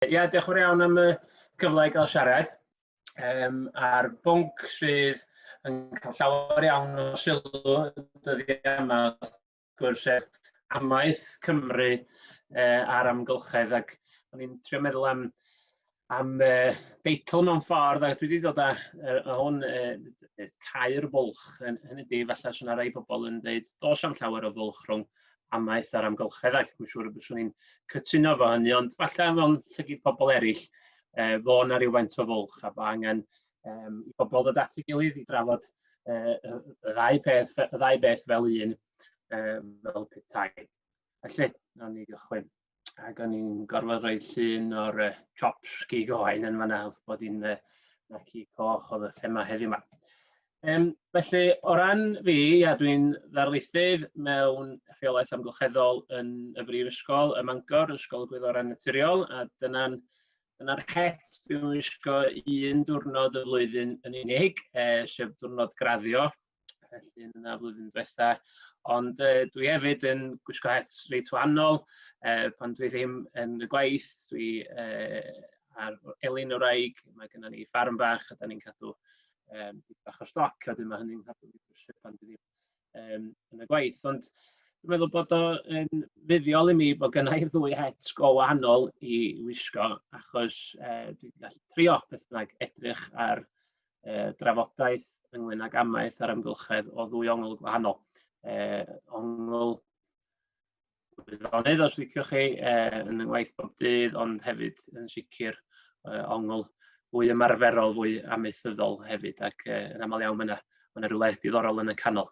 Ia, diolch yn fawr iawn am y gyfle i gael siarad. A'r bwnc sydd yn cael llawer iawn o sylw dyddi yma, wrth gwrs, Amaeth Cymru a'r amgylchedd, ac o'n i'n trio meddwl am deitl mewn ffordd, ac dwi wedi dod â hwn caer bwlch, hynny ydi, falle sy'n rai pobl yn dweud, does am llawer o fwlch rhwng Amaeth a'r amgylchedd, ac mae'n siŵr byswn ni'n cytuno fo hynny, ond falle mewn llygyd pobl eraill, fo na rywfaint o fwlch, a bo angen i bobl ddod at ei gilydd i drafod y ddau beth fel un, fel petai. Felly, nawn ni gychwyn. Ac o'n i'n gorfod rhoi llun o'r chops gig oen yn fan'na, bod hi'n naci coch oedd y thema heddiw yma. Felly, o ran fi, dwi'n ddarlithydd mewn rheolaeth amgylcheddol yn y Brifysgol ym Mangor, Ysgol y Gwyddorau Naturiol, a dyna'r het dwi'n wisgo un diwrnod y flwyddyn yn unig, sef diwrnod graddio, felly yna flwyddyn diwetha, ond dwi hefyd yn gwisgo het reit wahanol, pan dwi ddim yn y gwaith, dwi ar Elin Wraig, mae gennym ni ffarm bach, a da ni'n cadw bach o stoc, a dyma hynny'n cadw fi brysur pan dwi ddim yn y gwaith. Ond dwi'n meddwl bod o'n fuddiol i mi bod gennau'r ddwy het go wahanol i wisgo, achos dwi'n gallu trio beth bynnag edrych ar drafodaeth ynglyn ag amaeth a'r amgylchedd o ddwy ongl gwahanol. Ongl wyddonydd, os liciwch chi, yn y waith bob dydd, ond hefyd yn sicr ongl fwy ymarferol, fwy amaethyddol hefyd, ac yn aml iawn mae yna rhywle diddorol yn y canol.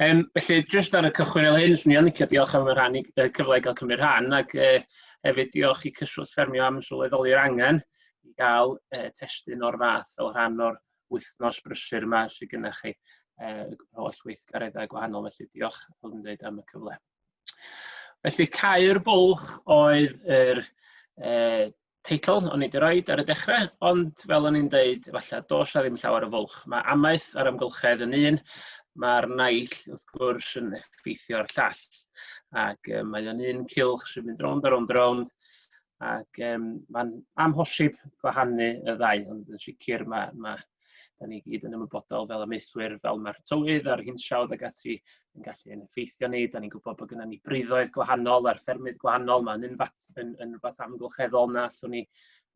Felly, jyst ar y cychwyn fel hyn, swn i'n licio diolch am y cyfle i gael cymryd rhan, ac hefyd diolch i Cyswllt Ffermio am sylweddoli'r angen i gael testun o'r fath fel rhan o'r wythnos brysur yma sydd gennych chi holl weithgareddau gwahanol, felly diolch fel yn dweud am y cyfle. Felly, caer bwlch oedd yr teitl o'n i wedi roed ar y dechrau, ond fel o'n i'n dweud, falle does a ddim llawer o fwlch. Mae amaeth a'r amgylchedd yn un, mae'r naill wrth gwrs yn effeithio'r llall, ac mae o'n un cylch sy'n mynd rownd a rownd a rownd, ac mae'n amhosib gwahanu y ddau, ond yn sicr da ni gyd yn ymwybodol fel amaethwyr, fel mae'r tywydd a'r hinsawdd ag ati yn gallu effeithio ni. Da ni'n gwybod bod gennym ni briddoedd gwahanol a'r ffermydd gwahanol. Mae'n yn rhywbeth amgylcheddol na allwn ni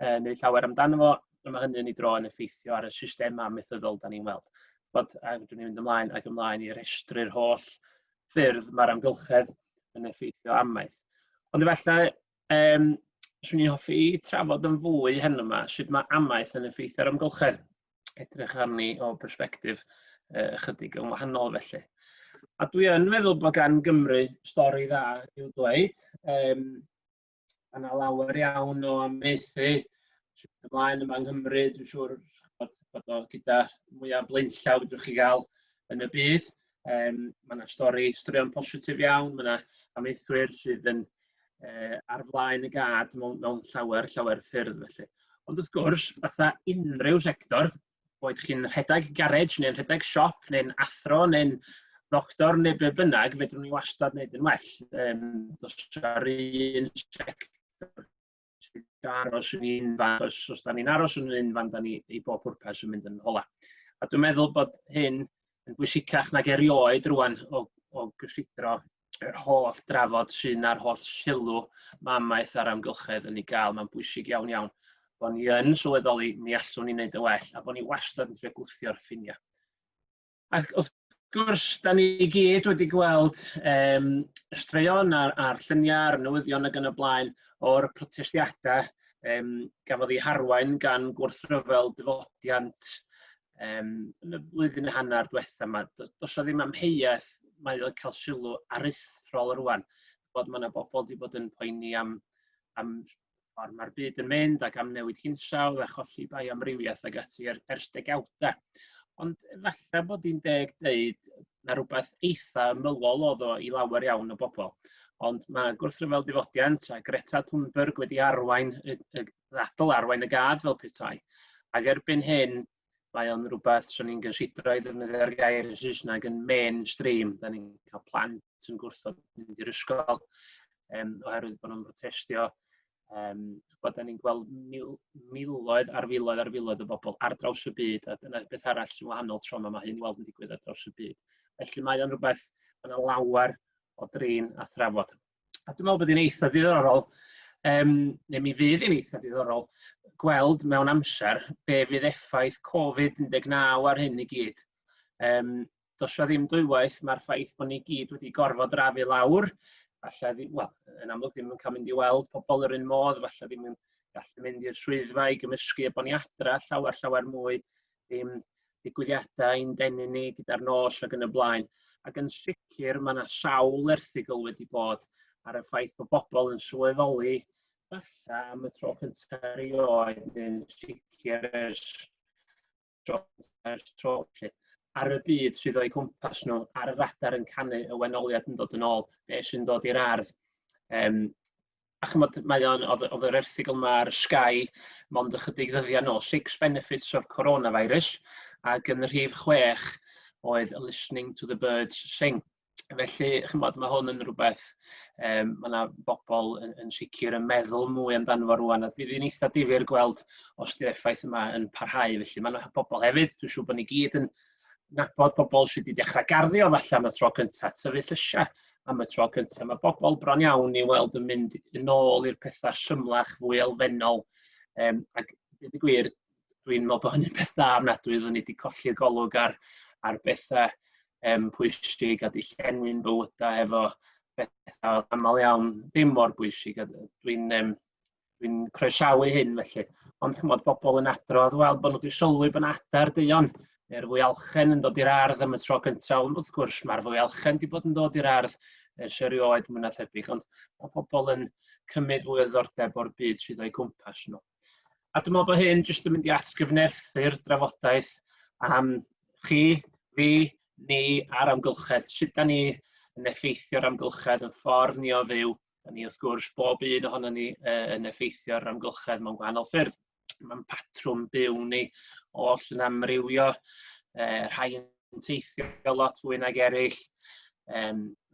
wneud llawer amdano fo. Mae hynny'n ei dro yn effeithio ar y system amaethyddol da ni'n weld. A dwi'n mynd ymlaen i restru'r holl ffyrdd mae'r amgylchedd yn effeithio amaeth. Ond efallai, swn i'n hoffi trafod yn fwy heno yma sut mae amaeth yn effeithio'r amgylchedd. Edrych arni o bersbectif ychydig yn wahanol felly. A dwi yn meddwl bod gan Gymru stori dda i'w dweud. Yna lawer iawn o amaethu sy'n ymlaen yma yng Nghymru, dwi'n siŵr bod o gyda mwyaf blaenllaw ydwch chi gael yn y byd. Mae yna storion positif iawn, mae yna amaethwyr sydd yn ar flaen y gad mewn llawer ffyrdd felly. Ond wrth gwrs, fatha unrhyw sector, boed chi'n rhedeg garej, neu'n rhedeg siop, neu'n athro, neu'n ddoctor, neu be bynnag, fedrwn ni wastad wneud yn well. Does ar un sector sy'n aros yn un fan, os da ni'n aros yn un fan, da ni i bob pwrpas yn mynd yn hola. A dwi'n meddwl bod hyn yn bwysicach nag erioed rwan o gysidro yr holl drafod sy'n ar holl sylw mae amaeth a'r amgylchedd yn ei gael. Mae'n bwysig iawn iawn. Bod ni yn sylweddoli mi allwn ni wneud y well, a bod ni wastad yn trio gwthio'r ffiniau. Ac wrth gwrs, da ni gyd wedi gweld straeon a'r lluniau, a'r newyddion ac yn y blaen o'r protestiadau gafodd eu harwain gan gwrthryfel dyfodiant yn y flwyddyn a hanner diwetha yma. Does o ddim amheuaeth mae o'n cael sylw aruthrol rwan, bod mae yna bobl wedi bod yn poeni am mae'r byd yn mynd ac am newid hinsawdd a cholli bai amrywiaeth ag ati ers degawdau. Ond efallai bod hi'n deg dweud na rhywbeth eitha ymylol oedd o i lawer iawn o bobl. Ond mae gwrthryfel dyfodiant a Greta Thunberg wedi ddadl arwain y gad fel petai. Ac erbyn hyn, mae o'n rhywbeth sy'n ni'n gysidro i ddefnyddio'r gair yn Saesneg yn mainstream. Da ni'n cael plant yn gwrthod mynd i'r ysgol oherwydd bod nhw'n protestio Bod ni'n gweld miloedd ar filoedd o bobl ar draws y byd, a dyna beth arall sy'n wahanol tro mae hyn i weld yn digwydd ar draws y byd. Felly mae o'n rhywbeth, mae'n lawer o drin a thrafod. A dwi'n meddwl bod hi'n eitha diddorol, neu mi fydd hi'n eitha diddorol, gweld mewn amser be fydd effaith Covid-19 ar hyn i gyd. Does ddim dwywaith mae'r ffaith bod ni gyd wedi gorfod rafu lawr, falle, wel, yn amlwg ddim yn cael mynd i weld pobl yr un modd, falle ddim yn gallu mynd i'r swyddfa i gymysgu a bod ni adra llawer mwy, ddim digwyddiadau ein denu ni gyda'r nos ac yn y blaen. Ac yn sicr mae yna sawl erthygl wedi bod ar y ffaith bod bobl yn sylweddoli falle am y tro cyntaf erioed yn sicr ers tro ar y byd sydd o'i cwmpas nhw, ar y radar yn canu y wenoliad yn dod yn ôl, beth sy'n dod i'r ardd. A chymod, oedd yr erthygl yma ar Sky, mond ychydig ddyddiau nôl, 6 benefits of coronavirus, ac yn y rhif 6 oedd listening to the birds sing. Felly, chymod, mae hwn yn rhywbeth, mae yna bobl yn sicr yn meddwl mwy amdano fo rwan, a fydd hi'n eitha difyr gweld os di'r effaith yma yn parhau. Felly, mae yna bobl hefyd, dwi'n siŵr bod ni gyd yn nabod pobl sydd wedi dechrau garddio falle am y tro cyntaf, tyfu llysiau am y tro cyntaf. Mae bobl bron iawn i weld yn mynd yn ôl i'r pethau symlach, fwy elfennol. Ac dweud y gwir, dwi'n meddwl bod hynny'n peth da ofnadwy, oeddwn ni wedi colli'r golwg ar bethau pwysig a di llenwi'n bywydau efo bethau aml iawn ddim mor bwysig. Dwi'n croesawu hyn felly. Ond chymod, bobl yn adrodd, wel, bod nhw wedi sylwi bod yna adar duon, neu'r fwy alchen yn dod i'r ardd am y tro cyntaf, ond wrth gwrs mae'r fwy alchen wedi bod yn dod i'r ardd ers erioed mwy na thebyg, ond mae pobl yn cymryd fwy o ddiddordeb o'r byd sydd o'i cwmpas nhw. A dwi'n meddwl bod hyn jyst yn mynd i atgyfnerthu'r drafodaeth am chi, fi, ni a'r amgylchedd. Sut da ni yn effeithio'r amgylchedd, yn ffordd ni o fyw. Da ni wrth gwrs bob un ohono ni yn effeithio'r amgylchedd mewn gwahanol ffyrdd. Mae'n patrwm byw ni oll yn amrywio, rhai yn teithio lot fwy nag eraill,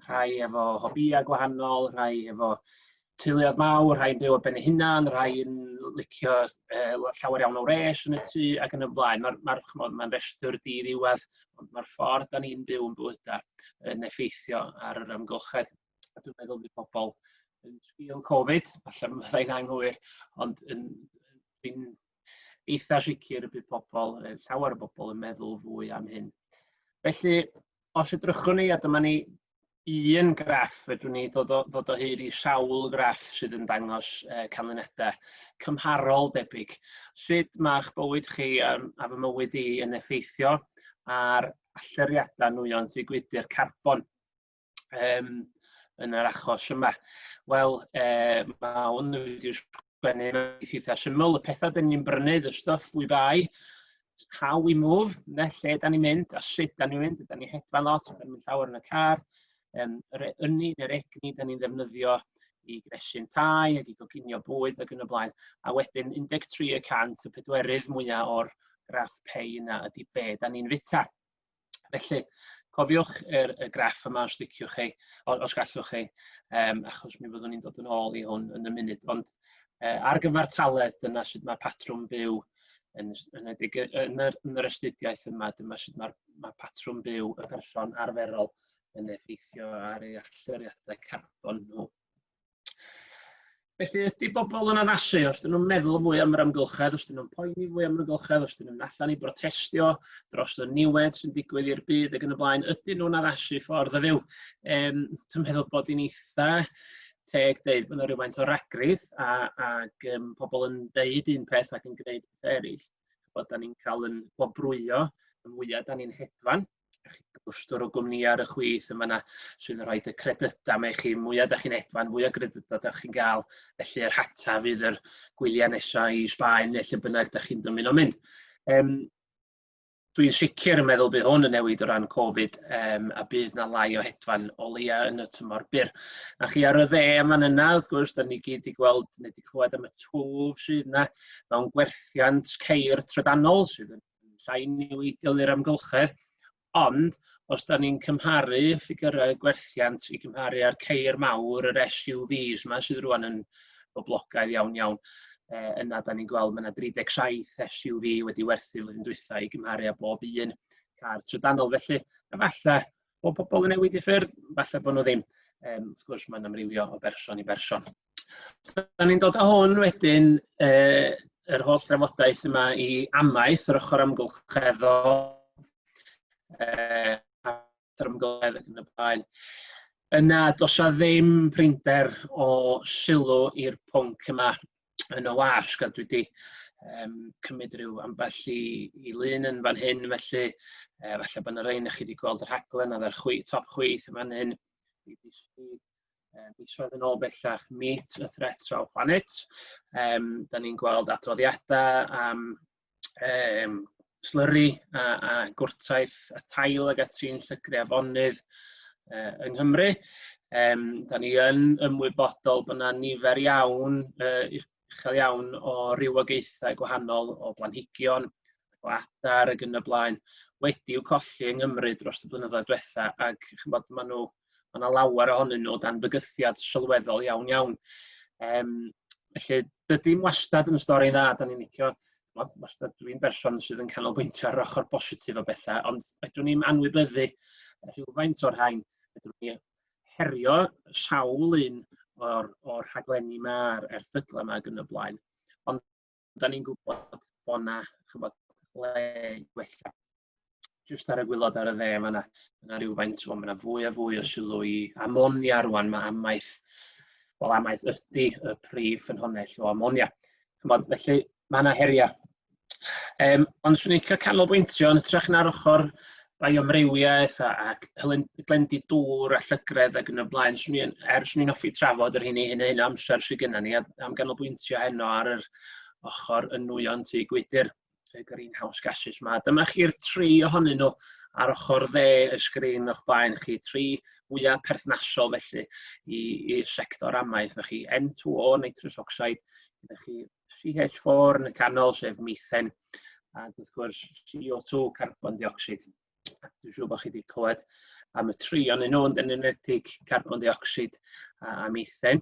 rhai efo hobïau gwahanol, rhai efo teuluoedd mawr, rhai yn byw ar ben eu hunan, rhai yn licio llawer iawn o wres yn y tŷ ac yn y blaen. Mae'n restr di-ddiwedd, ond mae'r ffordd da ni'n byw yn bywydau yn effeithio ar yr amgylchedd. A dwi'n meddwl bydd pobl yn sgil Covid, falle byddai'n anghywir, ond dwi'n eitha sicr y bydd pobl, llawer o bobl yn meddwl fwy am hyn. Felly, os edrychwn ni, a dyma ni un graff, fedrwn ni ddod o hyd i sawl graff sydd yn dangos canlyniadau cymharol debyg. Sut mae'ch bywyd chi a fy mywyd i yn effeithio ar alluriadau nwyon sy'n gwydyr carbon yn yr achos yma? Wel, mae hwn wedi sgwennu yn eitha syml, y pethau dyn ni'n brynu, y stuff we buy, how we move, lle da ni'n mynd, a sut da ni'n mynd, da ni'n hedfan lot, da ni'n mynd llawer yn y car, yr ynni neu'r egni da ni'n ddefnyddio i gresu'n tai, ac i goginio bwyd ac yn y blaen, a wedyn 13% y pedwerydd mwyaf o'r graff pay yna ydy be da ni'n fita. Felly, cofiwch y graff yma os liciwch chi, os gallwch chi, achos mi fyddwn ni'n dod yn ôl i hwn yn y munud. Ond ar gyfartaledd, dyna sut mae patrwm byw yn yr astudiaeth yma, dyma sut mae patrwm byw y person arferol yn effeithio ar ei alluriadau carbon nhw. Felly, ydy bobl yn addasu, os dyn nhw'n meddwl fwy am yr amgylchedd, os dyn nhw'n poeni fwy am yr amgylchedd, os dyn nhw'n allan i brotestio dros y Newid sy'n digwydd i'r byd ac yn y blaen, ydyn nhw'n addasu ffordd y fyw. Dwi'n meddwl bod hi'n eitha teg deud bod yna rhywfaint o ragrydd ac pobl yn deud un peth ac yn gwneud pethau eraill, bod da ni'n cael yn gwobrwyo y mwyaf da ni'n hedfan. Glwstwr o gwmnïau ar y chwith yma sydd yn rhoi y credydau me chi, mwyaf da chi'n hedfan, mwyaf credydau da chi'n cael, felly yr hata fydd yr gwyliau nesaf i Sbaen neu lle bynnag da chi'n dymuno mynd. Dwi'n sicr yn meddwl bydd hwn yn newid o ran Covid a bydd na lai o hedfan o leia yn y tymor byr. A chi ar y dde yma'n yna, wrth gwrs, da ni gyd i gweld, neu di clywed am y twf sydd yna mewn gwerthiant ceir trydanol sydd yn llai newidiol i'r amgylchedd. Ond, os da ni'n cymharu ffigurau gwerthiant i gymharu â'r ceir mawr, yr SUVs yma sydd rwan yn boblogaidd iawn iawn. Yna da ni'n gweld mae yna 37 SUV wedi werthu flwyddyn dwytha i gymharu â bob un car trydanol. Felly, falle o pobl yn newid I ffyrdd, falle bod nhw ddim. Wrth gwrs, mae'n amrywio o berson I berson. Da ni'n dod â hwn wedyn yr holl drafodaeth yma I amaeth yr ochr amgylcheddol, amgylchedd yn y blaen. Yna, does a ddim prinder o sylw i'r pwnc yma yn y wasg, a dwi wedi cymryd rhyw ambell I lun yn fan hyn, felly falle bod yna rhain chi wedi gweld yr rhaglen a top chwith yn fan hyn. Misoedd yn ôl bellach, Meet a Threat to Our Planet. Da ni'n gweld adroddiadau am slurry a gwrtaeth a tail ag ati'n llygru afonydd yng Nghymru. Da ni yn ymwybodol bod yna nifer iawn, uchel iawn o rywogaethau gwahanol o blanhigion, o adar ag yn y blaen, wedi'w colli yng Nghymru dros y blynyddoedd diwetha, ac mae yna lawer ohonyn nhw dan bygythiad sylweddol iawn iawn. Felly, dydy'n wastad yn stori dda, da ni'n licio, wastad dwi'n berson sydd yn canolbwyntio ar ochr positif o bethau, ond fedrwn ni'n anwybyddu rhywfaint o'r rhain, fedrwn ni herio sawl un o'r rhaglenni yma, a'r erthyglau yma ac yn y blaen. Ond da ni'n gwybod bod yna le gwella. Just ar y gwylod ar y dde, mae yna rhywfaint, mae yna fwy a fwy o sylw I amonia rwan, mae amaeth, wel amaeth ydy y prif ffynhonnell o amonia. Felly, mae yna heria. Ond swn i'n cael canolbwyntio yn ytrach na'r ochr biomrywiaeth a glendi dŵr a llygredd ac yn y blaen. Swn i'n hoffi trafod yr hyn amser sydd gennym ni am ganolbwyntio heno ar yr ochr yn nwyon tŷ gwydr. Greenhouse gases yma. Dyma chi'r 3 ohonyn nhw ar ochr dde y sgrin o'ch blaen chi, 3 mwyaf perthnasol felly i'r sector amaeth. Fe chi N2O, nitrous oxide, fe chi CH4 yn y canol, sef methen, a wrth gwrs CO2, carbon dioxide. Dwi'n siŵr bod chi wedi clywed am y 3 ohonyn nhw, yn enwedig carbon dioxide a methen.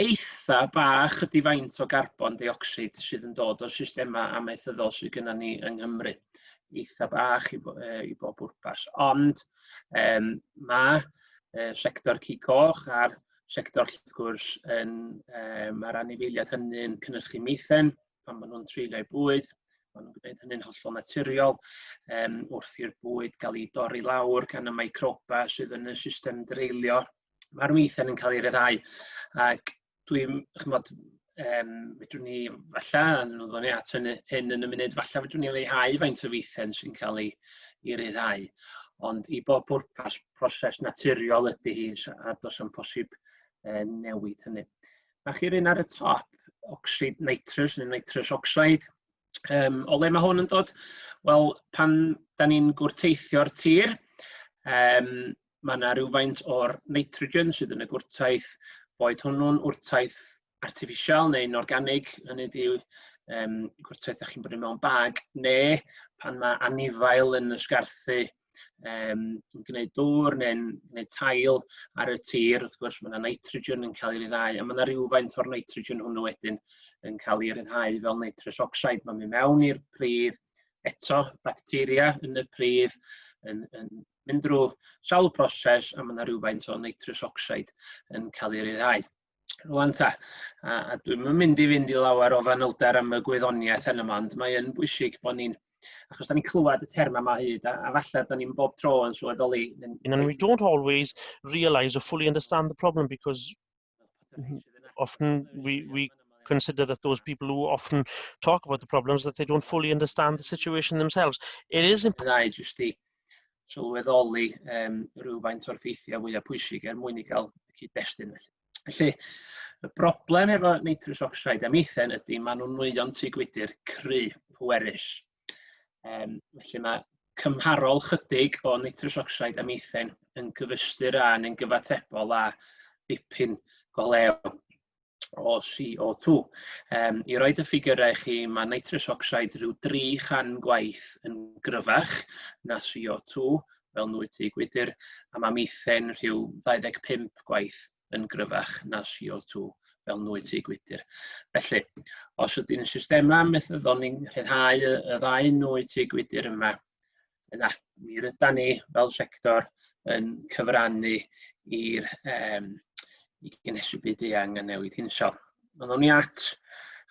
Eitha bach ydy faint o carbon dioxide sydd yn dod o'r systema amaethyddol sydd gennym ni yng Nghymru. Eitha bach I bob bwrpas. Ond mae sector cicoch a'r sector llygwrs mae'r anifeiliaid hynny'n cynhyrchu methen pan maen nhw'n treulio'u bwyd. Maen nhw'n gwneud hynny'n hollol naturiol wrth i'r bwyd gael ei dorri lawr gan y microba sydd yn y system dreulio. Mae'r methen yn cael ei ryddhau ac dwi'n chymod, fedrwn ni falle, yn ddod ni at hyn yn y munud, falle fedrwn ni leihau faint o methen sy'n cael ei ryddhau. Ond I bob pwrpas proses naturiol ydy hi a does am posib newid hynny. A chi'r un ar y top, oxide nitrous neu nitrous oxide. O le mae hwn yn dod? Wel, pan da ni'n gwrteithio'r tir, mae yna rhywfaint o'r nitrogen sydd yn y gwrtaeth, boed hwnnw'n wrtaeth artiffisial neu'n organig, hynny ydyw gwrtaeth chi'n bod mewn bag, neu pan mae anifail yn ysgarthu yn gwneud dŵr neu'n tail ar y tir, wrth gwrs mae yna nitrogen yn cael ei ryddhau, a mae yna rhywfaint o'r nitrogen hwnnw wedyn yn cael ei ryddhau fel nitrous oxide. Mae'n mynd mewn i'r pridd, eto bacteria yn y pridd, yn mynd drwy sawl proses a mae yna rhywfaint o nitrous oxide yn cael ei ryddhau. Rwan ta, a dwi'n mynd I fynd I lawer o fanylder am y gwyddoniaeth yn yma, ond mae'n bwysig bod ni'n, achos da ni'n clywed y terma yma hyd, a falle da ni'n bob tro yn sylweddoli. And we don't always realise or fully understand the problem because often we consider that those people who often talk about the problems that they don't fully understand the situation themselves. It is important. Just I sylweddoli rhywfaint o'r ffeithiau fwyaf pwysig mwyn I gael cyd-destun. Felly, y broblem efo nitrous oxide a methen ydy maen nhw'n nwyon tŷ gwydr cry, pwerus. Felly mae cymharol chydig o nitrous oxide a methen yn gyfystyr a yn gyfatebol a dipyn go lew o CO2. I roed y ffigurau chi, mae nitrous oxide rhyw 300 gwaith yn gryfach na CO2 fel nwy tŷ gwydr, a mae methen rhyw 25 gwaith yn gryfach na CO2 fel nwy tŷ gwydr. Felly, os ydy'n systema amaethyddol ni'n rhyddhau y ddau nwy tŷ gwydr yma, yna mi rydyn ni fel sector yn cyfrannu i'r i gynesu byd eang a newid hinsawdd. Byddwn ni at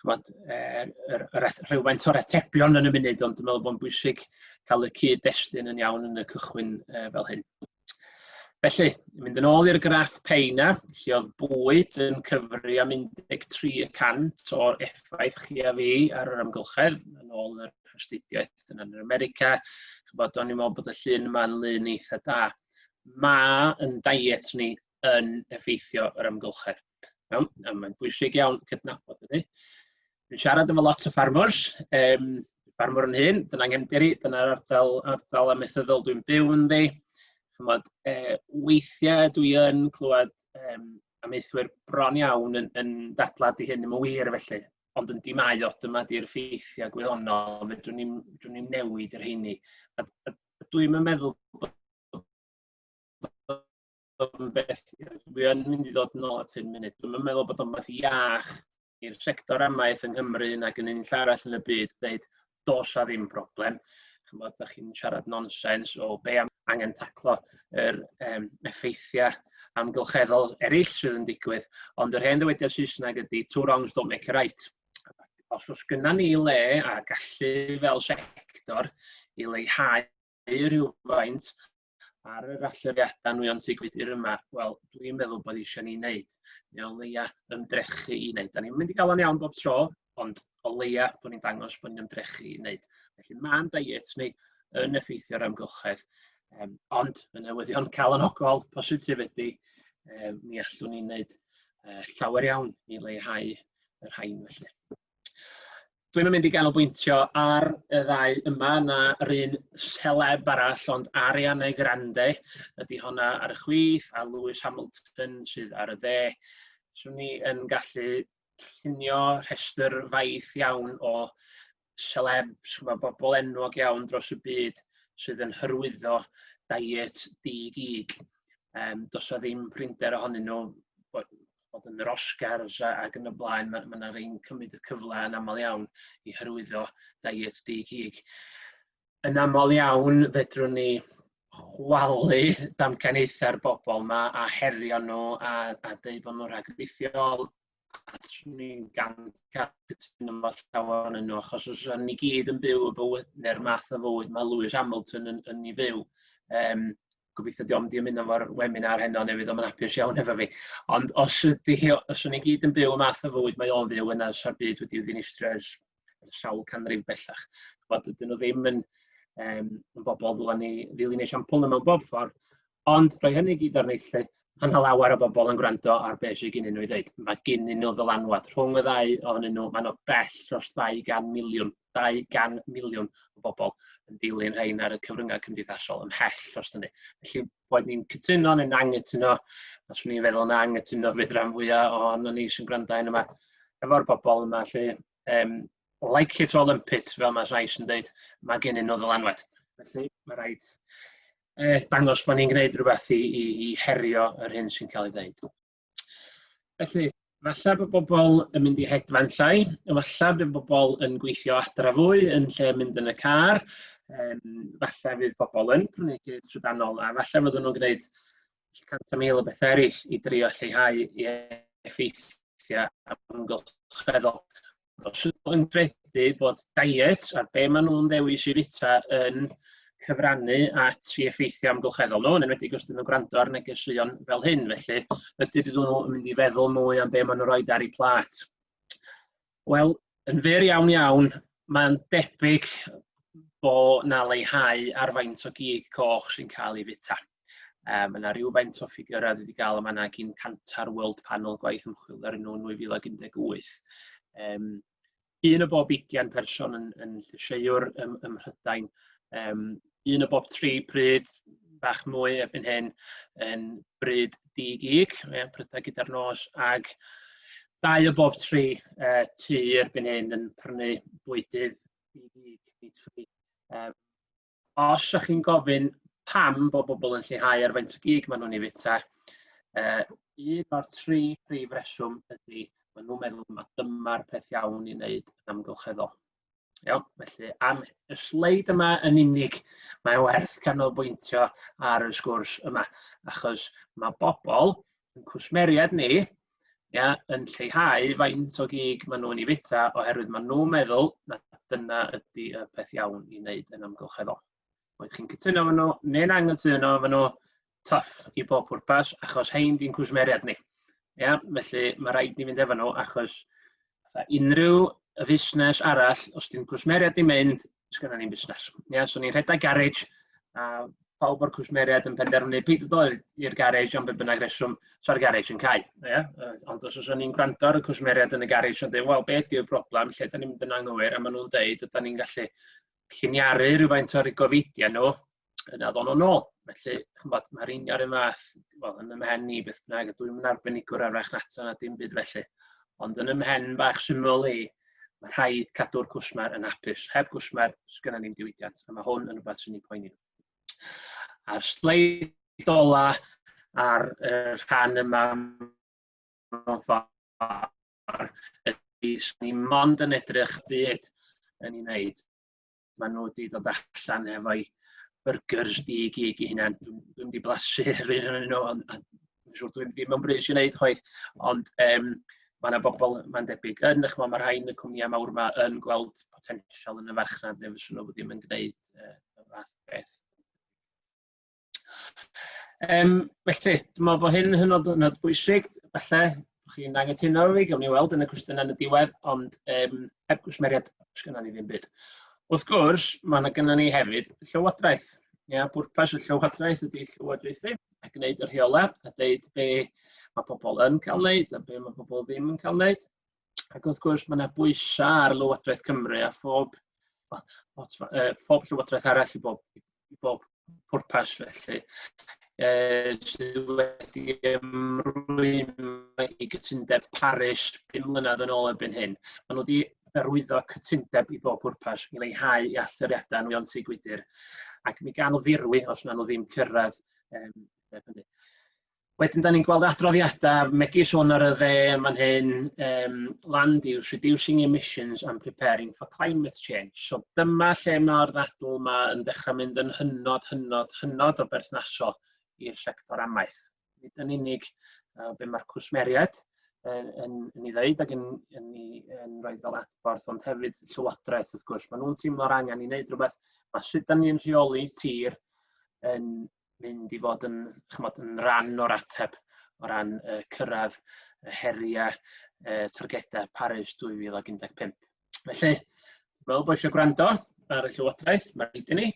rhywfaint o'r atebion yn y munud, ond dwi'n meddwl bod yn bwysig cael y cyd-destun yn iawn yn y cychwyn fel hyn. Felly, mynd yn ôl i'r graff peina, lle oedd bwyd yn cyfri am 13% o'r effaith chi a fi ar yr amgylchedd, yn ôl yr astudiaeth yn America. Bod o'n i'n meddwl bod y llun yma'n lun eitha da. Yn diet ni yn effeithio yr amgylchedd. Mae'n bwysig iawn cydnabod ydy. Dwi'n siarad efo lot o ffarmwrs. Ffarmwr yn hyn, dyna nghefndir i, dyna'r ardal amaethyddol dwi'n byw ynddi. Weithiau dwi yn clywed amaethwyr bron iawn yn dadlad i hyn yn wir felly, ond yn dimau o dyma di'r effeithiau gwyddonol, fedrwn ni'n newid yr heini. Dwi'n meddwl bod dwi yn mynd i ddod yn ôl at hyn munud. Dwi'n meddwl bod o'n beth iach i'r sector amaeth yng Nghymru ac yn un llall yn y byd dweud dos a ddim problem. Da chi'n siarad nonsens o be angen taclo yr effeithiau amgylcheddol eraill sydd yn digwydd, ond yr hen ddywediad Saesneg ydy two wrongs don't make a right. Os oes gynna ni le a gallu fel sector i leihau rhywfaint ar yr allyriadau nwyon tŷ gwydr yma, wel, dwi'n meddwl bod eisiau ni wneud. Neu o leia ymdrechu i wneud. Da ni'n mynd i gael o'n iawn bob tro, ond o leia bod ni'n dangos bod ni'n ymdrechu i wneud. Felly mae'n diet ni yn effeithio'r amgylchedd. Ond yn newyddion calonogol positif ydy, mi allwn ni wneud llawer iawn i leihau yr rhain felly. Dwi'n mynd i ganolbwyntio ar y ddau yma na'r un seleb arall, ond Ariana Grande ydy honna ar y chwith, a Lewis Hamilton sydd ar y dde. Swn ni yn gallu llunio rhestr faith iawn o celebs, bobl enwog iawn dros y byd sydd yn hyrwyddo diet di-gig. Does o ddim prinder ohonyn nhw bod yn yr Oscars ac yn y blaen, mae yna rhain cymryd y cyfle yn aml iawn i hyrwyddo diet di-gig. Yn aml iawn fedrwn ni chwalu damcaniaethau'r bobl yma a herio nhw a dweud bod nhw'n rhagweithiol. A swn ni'n cytuno efo llawer ohonyn nhw, achos os ni gyd yn byw y bywyd, neu'r math o fywyd mae Lewis Hamilton yn ei fyw. Gobeithio diom di ymuno efo'r webinar heno neu fydd o'n hapus iawn efo fi. Ond os ni gyd yn byw y math o fywyd mae o'n fyw yna, sa'r byd wedi ddinistrio ers sawl canrif bellach. Dydyn nhw ddim yn bobl ddilyn esiampl mewn bob ffordd, ond rhoi hynny gyd ar neilltu, mae lawer o bobl yn gwrando ar beth sydd gennyn nhw i ddweud. Mae gennyn nhw ddylanwad rhwng y ddau ohonyn nhw, mae nhw bell dros 200 miliwn o bobl yn dilyn rhain ar y cyfryngau cymdeithasol ymhell dros hynny. Felly, bod ni'n cytuno neu'n anghytuno, a swn i'n feddwl na anghytuno fydd rhan fwyaf ohono ni sy'n gwrando hyn yma, efo'r bobl yma, lle like it or lump it, fel mae Rais yn dweud, mae gennyn nhw ddylanwad. Felly, mae rhaid dangos bod ni'n gwneud rhywbeth i herio yr hyn sy'n cael ei ddweud. Felly, falle bod bobl yn mynd i hedfan llai, falle bod bobl yn gweithio adra fwy yn lle mynd yn y car, falle fydd bobl yn prynu gyd trydanol, a falle fydden nhw'n gwneud 100,000 o beth eraill i drio lleihau i effeithio amgylcheddol. Os ydyn nhw'n credu bod diet a be maen nhw'n ddewis i fita yn cyfrannu at i effeithio amgylcheddol nhw, yn enwedig os ydyn nhw'n gwrando ar negeseuon fel hyn, felly ydyn nhw'n mynd i feddwl mwy am be maen nhw'n rhoi ar eu plat. Wel, yn fyr iawn, mae'n debyg bod na leihau ar faint o gig coch sy'n cael ei fita. Mae yna rhywfaint o ffigurau wedi cael yma gyn cantar World Panel gwaith ymchwil ar enw 2018. Un o bob 20 person yn llysieuwr ym Mhrydain. Un o bob 3 pryd bach mwy erbyn hyn yn bryd di-gig, prydau gyda'r nos, ag 2 o bob 3 tŷ erbyn hyn yn prynu bwydydd di-gig, meat-free. Os ydych chi'n gofyn pam bod bobl yn lleihau ar faint o gig maen nhw'n ei fita, un o'r 3 prif reswm ydy, maen nhw'n meddwl mae dyma'r peth iawn i wneud yn amgylcheddol. Iawn, felly am y sleid yma yn unig, mae werth canolbwyntio ar y sgwrs yma, achos mae bobl yn cwsmeriad ni yn lleihau faint o gig maen nhw'n ei fita oherwydd maen nhw'n meddwl na dyna ydy y peth iawn i wneud yn amgylcheddol. Oedd chi'n cytuno efo nhw, neu'n anghytuno efo nhw, tough i bob pwrpas, achos hein di'n cwsmeriad ni. Felly mae rhaid ni fynd efo nhw, achos unrhyw y fusnes arall, os di'n cwsmeriad i mynd, sgynna ni'n busnes. So ni'n rhedeg garage, a pawb o'r cwsmeriad yn penderfynu peidio dod i'r garage am be bynnag reswm, so'r garage yn cau. Ond os oes ni'n gwrando ar y cwsmeriad yn y garage yn dweud, wel, be ydy'r broblem, lle da ni'n mynd yn anghywir, a maen nhw'n dweud, ydyn ni'n gallu lliniaru rhywfaint o'r gofeidia nhw, yna ddod nhw'n ôl. Felly, mae'r union un fath, yn ymhen ni beth bynnag, a dwi'n arbenigwr arfach nato na dim byd felly. Ond yn ymhen bach syml i, mae rhaid cadw'r cwsmer yn hapus. Heb cwsmer, sgynna ni'n diwydiant, a mae hwn yn rhywbeth sy'n ei poeni. A'r sleid ola ar y rhan yma mewn ffordd ydy ni mond yn edrych byd yn ei wneud. Maen nhw wedi dod allan efo'i burgers di i gig i hynny. Dwi'n wedi blasu rhywun yn nhw, ond dwi'n ddim yn brys i wneud chwaith. Ond mae yna bobl, mae'n debyg, mae rhain y cwmnïau mawr yma yn gweld potensial yn y farchnad, neu fyswn nhw ddim yn gwneud y fath beth. Felly, dwi'n meddwl bod hyn hynod bwysig, falle, bod chi'n anghytuno efo fi, gawn ni weld yn y cwestiynau yn y diwedd, ond heb gwsmeriad, sgynna ni ddim byd. Wrth gwrs, mae yna ni hefyd llywodraeth. Pwrpas y llywodraeth ydy llywodraethu, a gwneud yr rheolau, a dweud be mae pobl yn cael wneud, a be mae pobl ddim yn cael wneud. Ac wrth gwrs, mae yna bwysau ar Lywodraeth Cymru a phob llywodraeth arall i bob pwrpas felly. Sydd wedi ymrwymo i gytundeb Paris 5 mlynedd yn ôl erbyn hyn. Maen nhw wedi arwyddo cytundeb i bob pwrpas i leihau i allyriadau nwyon tŷ gwydr, ac mi gan o ddirwy os na nhw ddim cyrraedd. Wedyn, da ni'n gweld adroddiadau megis hwn ar y dde fan hyn, land use, reducing emissions and preparing for climate change. So dyma lle mae'r ddadl yma yn dechrau mynd yn hynod o berthnasol i'r sector amaeth. Nid yn unig be mae'r cwsmeriad yn ei ddeud ac yn rhoi fel adborth, ond hefyd llywodraeth wrth gwrs. Maen nhw'n teimlo'r angen i wneud rhywbeth. Mae sut da ni'n rheoli tir yn mynd i fod yn ran o'r ateb o ran cyrraedd heriau targedau Paris 2015. Felly, dwi'n meddwl bod eisiau gwrando ar y llywodraeth, mae'n rhaid i ni,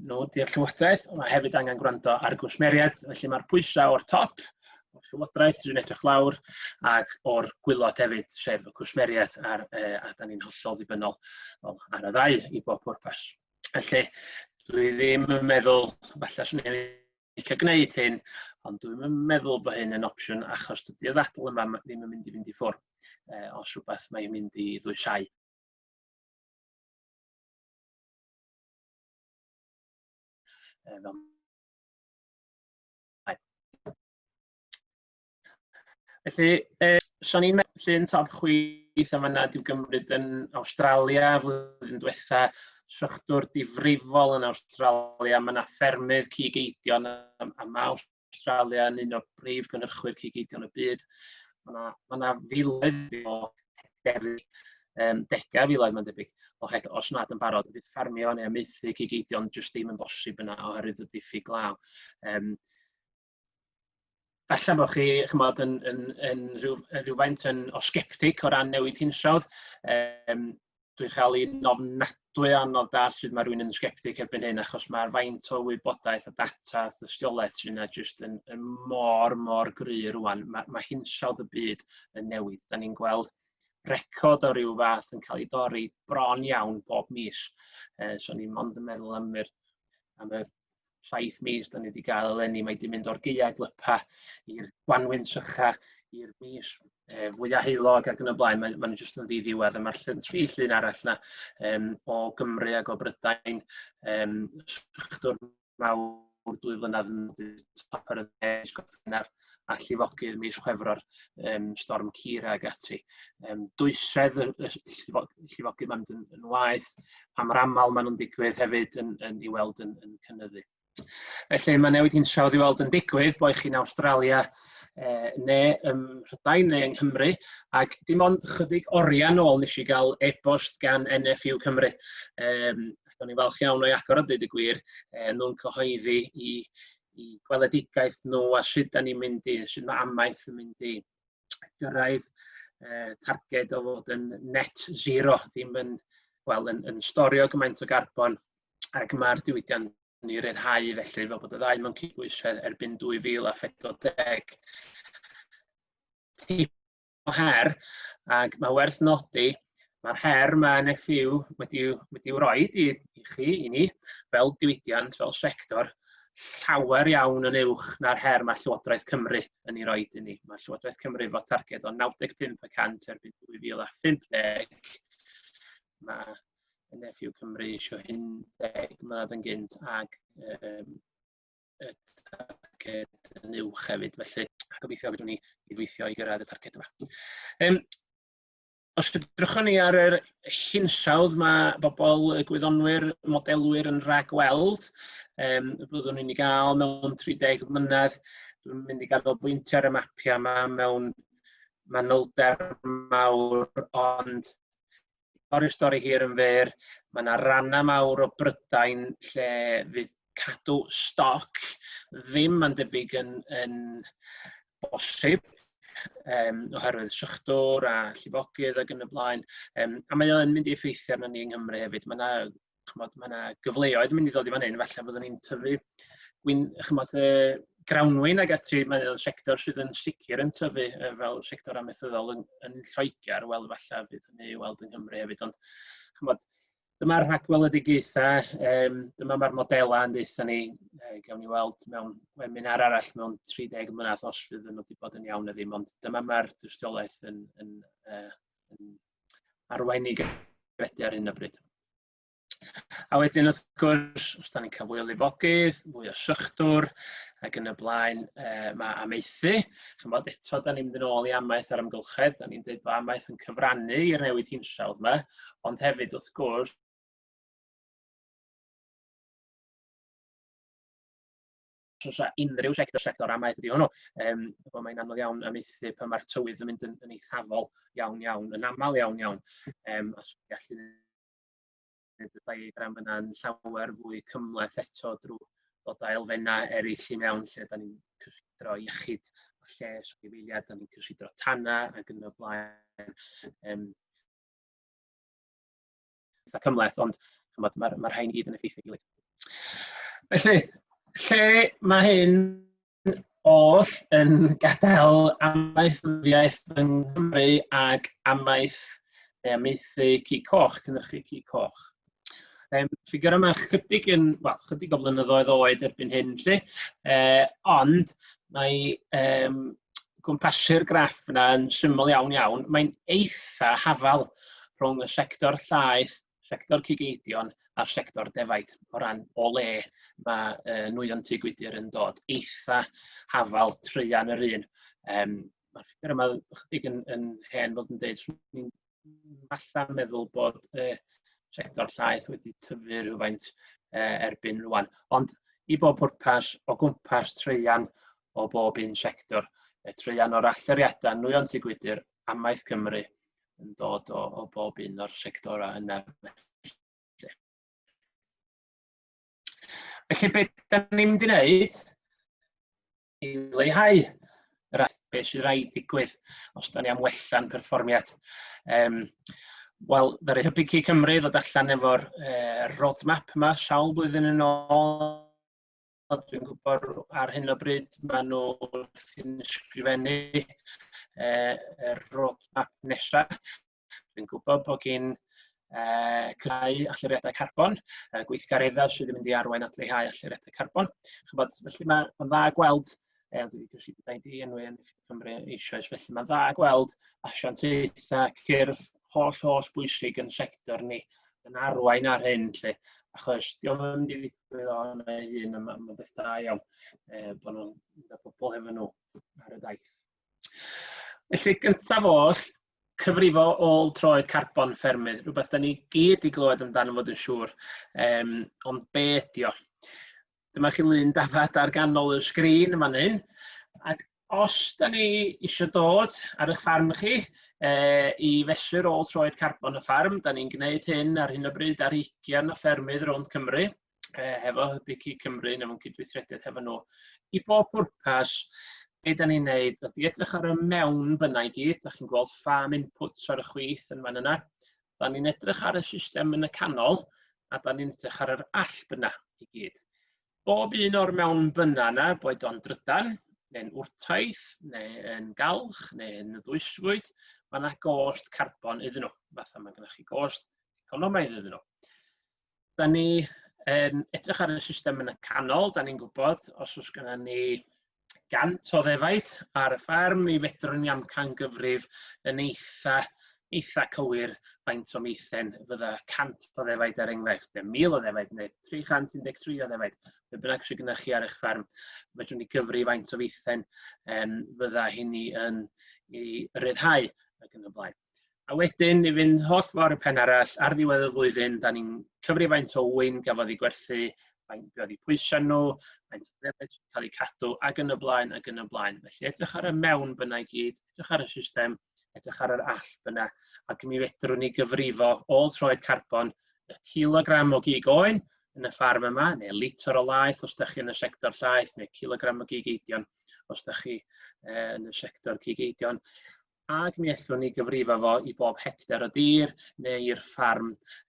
nhw di'r llywodraeth, ond mae hefyd angen gwrando ar y gwsmeriad, felly mae'r pwysau o'r top, o'r llywodraeth sy'n edrych lawr, ac o'r gwylod hefyd, sef y cwsmeriad, a da ni'n hollol ddibynnol ar y ddau i bob pwrpas. Felly, dwi ddim yn meddwl, falle swn i'n licio gwneud hyn, ond dwi'n yn meddwl bod hyn yn opsiwn, achos dydy'r ddadl yma ddim yn mynd i fynd i ffwrdd, os rhywbeth mae'n mynd i ddwysau. Felly, so'n i'n meddwl llun top chwith am yna diw gymryd yn Awstralia flwyddyn diwetha, sychdwr difrifol yn Awstralia, mae yna ffermydd cig-eidion a mae Awstralia yn un o brif gynhyrchwyr cig-eidion y byd. Mae yna filoedd o hegeri, degau filoedd mae'n debyg, os nad yn barod, ydy ffermio neu amaethu cig-eidion jyst ddim yn bosib yna oherwydd y diffyg glaw. Falle bod chi yn rhywfaint o sceptig o ran newid hinsawdd. Dwi'n cael ei ofnadwy anodd dall sydd mae rhywun yn sceptig erbyn hyn, achos mae'r faint o wybodaeth a data a dystiolaeth sy'n yna jyst yn mor gry rwan. Mae hinsawdd y byd yn newid. Da ni'n gweld record o ryw fath yn cael ei dorri bron iawn bob mis. So ni'n mond yn meddwl am y 7 mis da ni wedi gael eleni, mae wedi mynd o'r gaeau glypa i'r gwanwyn sycha, i'r mis fwyaf heilog ac yn y blaen. Mae'n jyst yn ddiddiwedd. Mae'r 3 llun arall yna o Gymru ac o Brydain, sychdwr mawr 2 flynedd yn top ar y neges Gorffennaf a llifogydd mis Chwefror, storm Cira ag ati. Dwysedd y llifogydd mae'n yn waith, pa mor aml maen nhw'n digwydd hefyd i weld yn cynyddu. Felly mae newid hinsawdd i weld yn digwydd, bo' chi'n Awstralia neu ym Mhrydain neu yng Nghymru, ac dim ond chydig oriau nôl nes I gael e-bost gan NFU Cymru. O'n i'n falch iawn o'i agor a deud y gwir, nhw'n cyhoeddi I gweledigaeth nhw a sut da ni'n mynd I, sut mae Amaeth yn mynd I gyrraedd targed o fod yn net zero, ddim yn storio gymaint o garbon, ac mae'r diwydiant ni ryddhau felly fel bod y ddau mewn cydbwysedd erbyn 2040. Tip o her, ac mae werth nodi, mae'r her mae NFU wedi'w roed I chi, I ni, fel diwydiant, fel sector, llawer iawn yn uwch na'r her mae Llywodraeth Cymru yn ei roed I ni. Mae Llywodraeth Cymru fod targed o 95% erbyn 2050. Mae NFU Cymru eisiau 10 mlynedd yn gynt ag y targed yn uwch hefyd, felly gobeithio fydden ni gydweithio I gyrraedd y targed yma. Os edrychwn ni ar yr hinsawdd, mae bobl y gwyddonwyr, modelwyr yn rhagweld, byddwn ni'n ei gael mewn 30 mlynedd. Dwi'n mynd I ganolbwyntio ar y mapia yma mewn manylder mawr, ond o'r stori hir yn fyr, mae yna rannau mawr o Brydain lle fydd cadw stoc ddim yn debyg yn bosib, oherwydd sychdwr a llifogydd ac yn y blaen. A mae o'n mynd I effeithio arno ni yng Nghymru hefyd. Mae yna gyfleoedd yn mynd I ddod I fan hyn, falle byddwn ni'n tyfu grawnwyn ag ati, mae'r sector sydd yn sicr yn tyfu fel sector amaethyddol yn Lloegr, wel falle fydd hynny I weld yng Nghymru hefyd. Ond dyma'r rhagweledigaethau, dyma mae'r modelau yn deitha ni, gawn ni weld mewn webinar arall mewn 30 mlynedd os fydd yn wedi bod yn iawn neu ddim, ond dyma mae'r dystiolaeth yn arwain I gredu ar hyn o bryd. A wedyn wrth gwrs, os da ni'n cael fwy o lifogydd, fwy o sychdwr, ac yn y blaen mae amaethu. Chymod, eto da ni'n mynd yn ôl I amaeth ar amgylchedd, da ni'n dweud bod amaeth yn cyfrannu i'r newid hinsawdd yma, ond hefyd wrth gwrs, os oes unrhyw sector amaeth ydi hwnnw, bod mae'n anodd iawn amaethu pan mae'r tywydd yn mynd yn eithafol iawn, yn aml iawn. Os gallu y diagram yna'n llawer fwy cymhleth eto drwy ddod â elfennau eraill I mewn lle da ni'n cysidro iechyd a lles o gyfeiliad, da ni'n cysidro tana ac yn y blaen. Eitha cymhleth, ond mae'r rhain I gyd yn effeithio gilydd. Felly, lle mae hyn oll yn gadael amaethyddiaeth yng Nghymru ag amaeth neu amaethu ci coch, cynhyrchu ci coch. Ffigur yma chydig o flynyddoedd oed erbyn hyn, ond mae gwmpasu'r graff yna yn syml iawn. Mae'n eitha hafal rhwng y sector llaeth, sector cigeidion a'r sector defaid o ran o le mae nwyon tŷ gwydyr yn dod. Eitha hafal treuan yr un. Mae'r ffigur yma chydig yn hen fod yn dweud, ni'n falla'n meddwl bod sector llaeth wedi tyfu rhywfaint erbyn rwan. Ond I bob pwrpas o gwmpas treuan o bob un sector, treuan o'r alluriadau nwyon tŷ gwydyr, Amaeth Cymru yn dod o bob un o'r sectorau yna. Felly beth da ni'n mynd I wneud I leihau beth sydd rhaid digwydd os da ni am wella'n perfformiad. Wel, ddaru Hybu Ci Cymru ddod allan efo'r roadmap yma sawl blwyddyn yn ôl. Dwi'n gwybod ar hyn o bryd maen nhw wrthi'n ysgrifennu y roadmap nesaf. Dwi'n gwybod bod gen creu alluriadau carbon, gweithgareddau sydd yn mynd I arwain at leihau alluriadau carbon. Felly mae'n dda gweld, wedi cysidro di enw yn Cymru eisoes, felly mae'n dda gweld asiantaethau cyrff holl bwysig yn sector ni yn arwain ar hyn, lle, achos diolch yn mynd i ddigwydd o'n ei hun, mae'n beth da iawn bod nhw'n bobl hefo nhw ar y daith. Felly, gyntaf oll, cyfrifo ôl-troed carbon ffermydd, rhywbeth da ni gyd i glywed amdano fod yn siŵr, ond be ydi o? Dyma chi lun dafad ar ganol y sgrin yma hyn, ac os da ni eisiau dod ar eich ffarm chi i fesur ôl-troed carbon y ffarm, da ni'n gwneud hyn ar hyn o bryd ar 20 o ffermydd rownd Cymru, hefo Hybu Cymru, neu mewn cydweithrediad hefo nhw. I bob pwrpas, be da ni'n neud ydy edrych ar y mewn bynnau i gyd, da chi'n gweld farm inputs ar y chwith yn fan yna. Da ni'n edrych ar y system yn y canol, a da ni'n edrych ar yr all bynnau i gyd. Bob un o'r mewn bynnau yna, boed o'n drydan, neu'n wrtaith, neu'n galch, neu'n ddwysfwyd, mae yna gost carbon iddyn nhw. Fatha mae gennych chi gost economaidd iddyn nhw. Da ni yn edrych ar y system yn y canol, da ni'n gwybod os oes gennym ni 100 o ddefaid ar y ffarm, mi fedrwn ni amcangyfrif yn eitha cywir faint o meithrin fydda 100 o ddefaid er enghraifft, neu 1000 o ddefaid, neu 313 o ddefaid. Be bynnag sydd gennych chi ar eich ffarm, fedrwn ni gyfri faint o meithrin fydda hynny yn ei ryddhau ac yn y blaen. A wedyn, i fynd holl ffordd y pen arall, ar ddiwedd y flwyddyn, da ni'n cyfri faint o wyn gafodd ei gwerthu, faint oedd ei pwysau nhw, faint o ddefaid sy'n cael ei cadw, ac yn y blaen, ac yn y blaen. Felly edrych ar y mewn bynnau i gyd, edrych ar y system, edrych ar yr all bynnau, ac mi fedrwn ni gyfrifo ôl-troed carbon y kilogram o gig oen yn y ffarm yma, neu litr o laeth os ydych chi yn y sector llaeth, neu kilogram o gig-eidion os ydych chi yn y sector cig-eidion. Ac mi allwn ni gyfrifo fo i bob hectar o dir neu i'r ffarm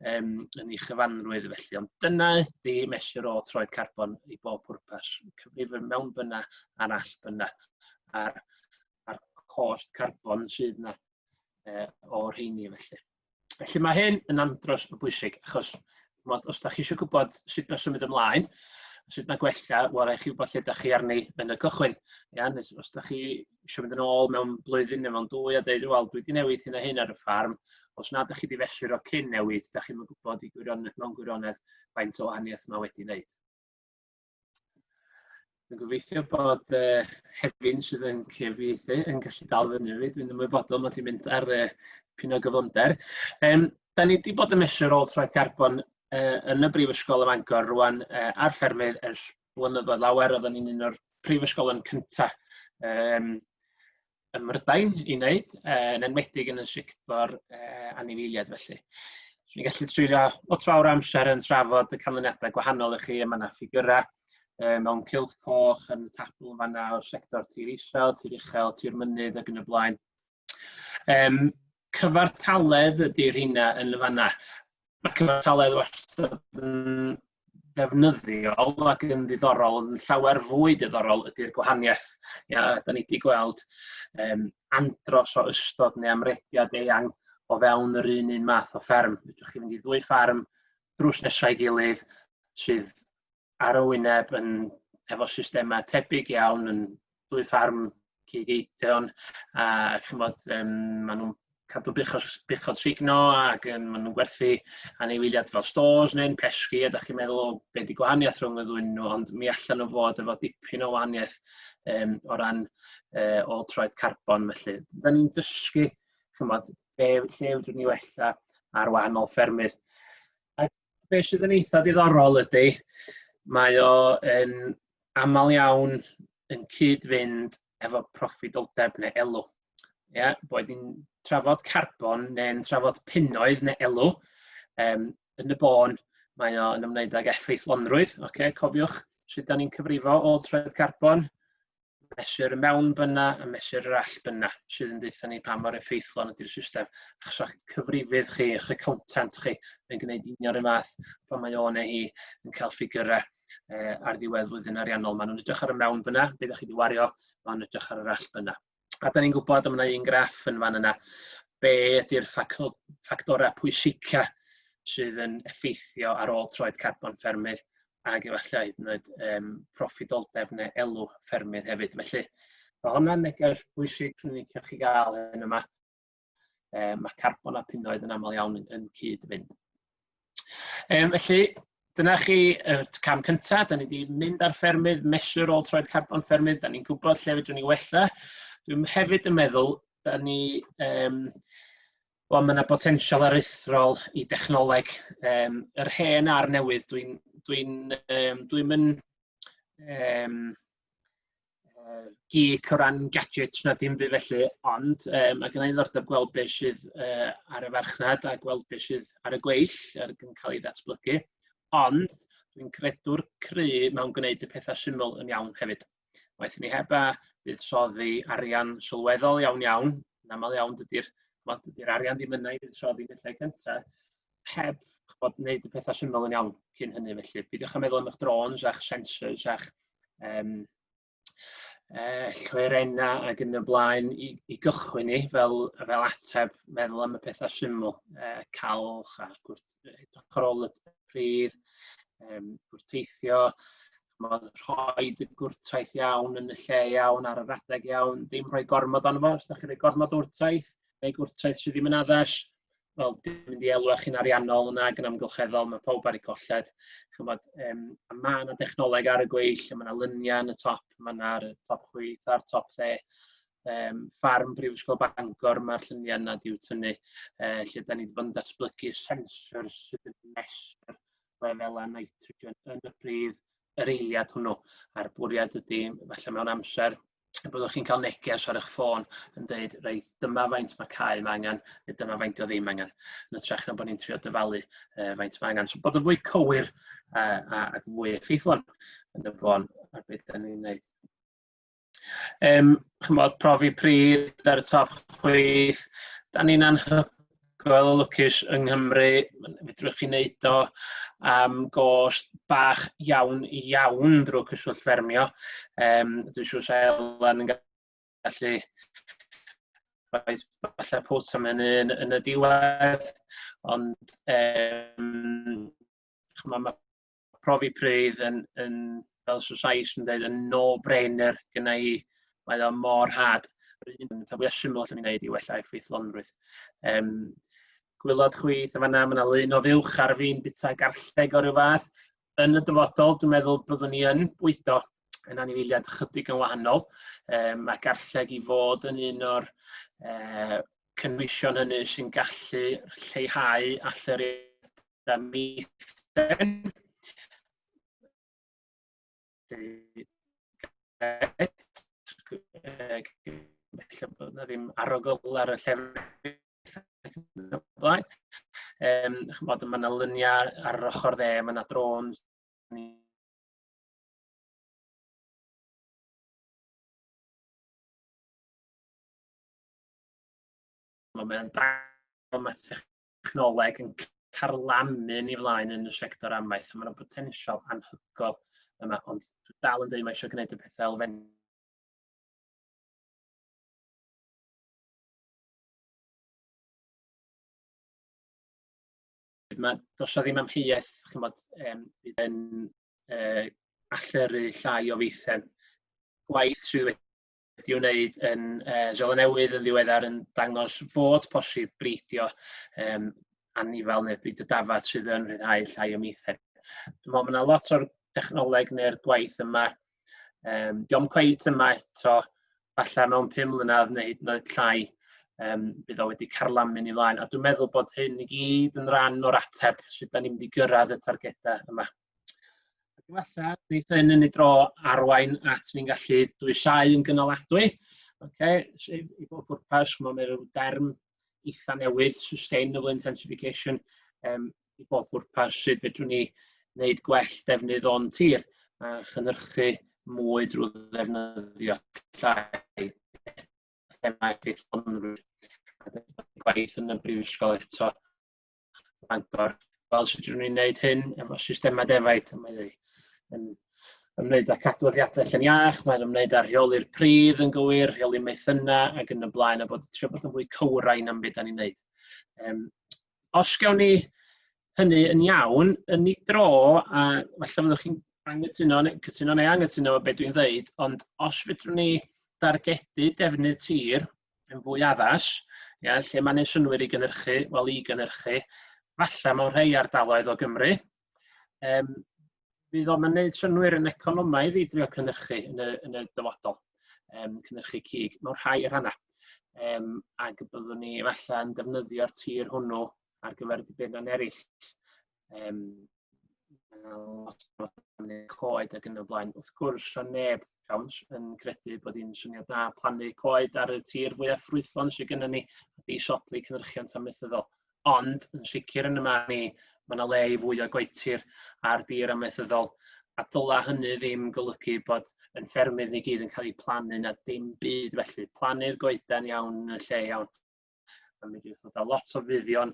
yn ei chyfanrwydd felly. Ond dyna ydy mesur ôl-troed carbon i bob pwrpas. Cyfrifo mewn byna a'r all byna a'r cost carbon sydd yna o'r rheini felly. Felly mae hyn yn andros o bwysig achos os da chi eisiau gwybod sut mae symud ymlaen, sut mae gwella, wel rhaid chi wybod lle ydych chi arni yn y cychwyn. Os da chi eisiau mynd yn ôl mewn blwyddyn neu mewn 2 a dweud, wel, dwi wedi newid hyn a hyn ar y ffarm, os na ydych chi wedi fesur o cyn newid, da chi'n gwybod mewn gwirionedd faint o wahaniaeth mae wedi wneud. Dwi'n gobeithio bod Hefin sydd yn cyfieithu yn gallu dal fyny fi. Dwi'n ymwybodol mod i'n mynd ar pino gyflymder. Da ni wedi bod yn mesur ôl-troed carbon yn y Brifysgol ym Mangor rwan ar ffermydd ers blynyddoedd lawer. Oedden ni'n un o'r prifysgolion cyntaf ym Mrydain i wneud, yn enwedig yn y sector anifeiliaid felly. So ni'n gallu treulio lot fawr amser yn trafod y canlyniadau gwahanol i chi. Mae yna ffigurau mewn cylch coch yn y tabl yn fanna o'r sector tir isel, tir uchel, tir mynydd ac yn y blaen. Cyfartaledd ydy'r hynna yn y fanna. Mae cyfartaledd wastad yn ddefnyddiol ac yn ddiddorol, yn llawer fwy diddorol ydy'r gwahaniaeth. Da ni wedi gweld andros o ystod neu amrediad eang o fewn yr un math o fferm. Fedrwch chi fynd i 2 ffarm drws nesaf ei gilydd sydd ar y wyneb efo systemau tebyg iawn yn 2 ffarm cig-eidion a maen nhw'n cadw bych o trigno ac maen nhw'n gwerthu anifeiliaid fel stores neu'n pesgi a da chi'n meddwl be di gwahaniaeth rhwng y ddwy nhw, ond mi allan nhw fod efo dipyn o wahaniaeth o ran ôl-troed carbon felly. Da ni'n dysgu lle fedrwn ni wella ar wahanol ffermydd. A be sydd yn eitha diddorol ydy, mae o yn aml iawn yn cyd-fynd efo proffidoldeb neu elw. Boed ni'n trafod carbon neu'n trafod punnoedd neu elw, yn y bôn mae o'n ymwneud ag effeithlonrwydd. Cofiwch sut da ni'n cyfrifo ôl-troed carbon, mesur y mewn byna a mesur yr all byna, sydd yn deutha ni pa mor effeithlon ydy'r system. Achos o'ch cyfrifydd chi, o'ch accountant chi yn gwneud union y math pan mae o neu hi yn cael ffigurau ar ddiwedd flwyddyn ariannol. Maen nhw'n edrych ar y mewn byna, be ydych chi wedi wario, maen nhw'n edrych ar yr all byna. A da ni'n gwybod am yna un graff yn fan yna, be ydy'r ffactorau pwysica sydd yn effeithio ar ôl-troed carbon ffermydd ac efallai wneud proffidoldeb neu elw ffermydd hefyd. Felly, mae hwnna'n neges bwysig sy'n licio chi gael yn yma. Mae carbon a punnoedd yn aml iawn yn cyd-fynd. Felly, dyna chi cam cyntaf, da ni wedi mynd ar ffermydd, mesur ôl-troed carbon ffermydd, da ni'n gwybod lle fedrwn ni wella. Dwi'n hefyd yn meddwl, da ni, mae yna potensial aruthrol i dechnoleg. Yr hen a'r newydd, dwi'n mynd geek o ran gadgets na dim byd felly, ond mae gen i ddordeb gweld beth sydd ar y farchnad a gweld beth sydd ar y gweill ar yn cael ei ddatblygu. Ond dwi'n credu'r cry mewn gwneud y pethau syml yn iawn hefyd. Waeth ni heb a buddsoddi arian sylweddol iawn, yn aml iawn dydy'r arian ddim yna i buddsoddi yn y lle cyntaf, heb wneud y pethau syml yn iawn cyn hynny felly. Beidiwch yn meddwl am eich drones a'ch sensors a'ch llwyrenna ac yn y blaen i gychwyn ni fel ateb meddwl am y pethau syml, calch a edrych ar ôl y pridd, gwrteithio, rhoi y gwrtaeth iawn yn y lle iawn ar yr adeg iawn, ddim rhoi gormod ond fo, os ydych chi'n rhoi gormod o wrtaeth, neu gwrtaeth sydd ddim yn addas, wel, dim mynd i elwa chi'n ariannol yna ac yn amgylcheddol, mae pawb ar eu colled. Mae yna dechnoleg ar y gweill, mae yna lyniau yn y top, mae yna ar y top chwith, ar top dde. Ffarm Brifysgol Bangor, mae'r lluniau yna diw tynnu, lle da ni wedi bod yn datblygu sensors sydd yn mesur lefel a nitrogen yn y pridd, yr eiliad hwnnw. A'r bwriad ydy, falle mewn amser, byddwch chi'n cael neges ar eich ffôn yn dweud, reit, dyma faint mae cael mae angen, neu dyma faint o ddim angen. Yn ytrach na bod ni'n trio dyfalu faint mae angen. So bod yn fwy cywir ac fwy effeithlon yn y bron ar beth da ni'n gwneud. Chymod, profi pridd ar y top chwith, da ni'n anhygoel o lwcus yng Nghymru, fedrwch chi wneud o am gost bach iawn drwy cyswllt ffermio. Dwi'n siŵr se Elan yn gallu falle pwt am hynny yn y diwedd, ond mae profi pridd yn fel Sais yn dweud, yn no-brainer gyda i, mae o mor had. Yn fwy o syml allan ni'n gwneud i wella effeithlonrwydd. Gwylod chwith, mae yna lun o ddiwch ar fi'n bita garlleg o ryw fath. Yn y dyfodol, dwi'n meddwl byddwn ni yn bwydo yn anifeiliad chydig yn wahanol. Mae garlleg i fod yn un o'r cynwysion hynny sy'n gallu lleihau alluriadau meithrin. Felly bod yna ddim arogl ar y llefrith. Mae yna lyniau ar yr ochr dde, mae yna drones. Mae'n technoleg yn carlamu'n i flaen yn y sector amaeth. Mae yna potensial anhygoel yma, ond dwi'n dal yn dweud mae eisiau gwneud y pethau elfen. Does ddim amheuaeth bydd yn alluru llai o feithrin. Gwaith sydd wedi wneud yn Newid yn ddiweddar yn dangos fod posib breidio anifal neu brid y dafad sydd yn rhyddhau llai o meithrin. Dwi'n meddwl mae yna lot o'r technoleg neu'r gwaith yma. Diolch cweit yma eto, falle mewn 5 mlynedd neu hyd yn oed llai. Bydd o wedi carlamu'n i flaen, a dwi'n meddwl bod hyn i gyd yn rhan o'r ateb sydd da ni'n mynd i gyrraedd y targedau yma. Gwella, wneud hyn yn ei dro arwain at ni'n gallu dwysau yn gynaladwy. Sef i bob pwrpas, mae'n rhyw derm eitha newydd, sustainable intensification, i bob pwrpas sydd fedrwn ni wneud gwell defnydd o'n tir a chynhyrchu mwy drwy ddefnyddio llai. Gwaith yn y brifysgol eto Bangor. Wel, sut ydyn ni'n gwneud hyn efo systemau defaid. Mae'n ymwneud â cadwriadau allan iach, mae'n ymwneud â rheoli'r pridd yn gywir, rheoli meithynau ac yn y blaen, a bod trio bod yn fwy cywrain am beth da ni'n gwneud. Os gawn ni hynny yn iawn, yn ei dro, a falle fyddwch chi'n cytuno neu anghytuno o beth dwi'n dweud, ond os fedrwn ni dargedu defnydd tir yn fwy addas, lle mae'n ei synwyr i gynhyrchu, Falla mewn rhai ardaloedd o Gymru. Bydd o'n gwneud synwyr yn economaidd i drio cynhyrchu yn y dyfodol, cynhyrchu cig mewn rhai rhannau. Ac byddwn ni falla yn defnyddio'r tir hwnnw ar gyfer dibynna'n eraill. Coed ac yn y blaen. Wrth gwrs, o neb yn credu bod hi'n syniad da plannu coed ar y tir fwyaf ffrwythlon sydd gennym ni i sodli cynhyrchiant amaethyddol. Ond, yn sicr yn yma ni, mae yna le i fwy o goetir ar dir amaethyddol. A dyla hynny ddim golygu bod yn ffermydd ni gyd yn cael ei plannu na dim byd felly. Plannu'r goedan iawn yn y lle iawn. Mae'n mynd i ddod lot o fuddion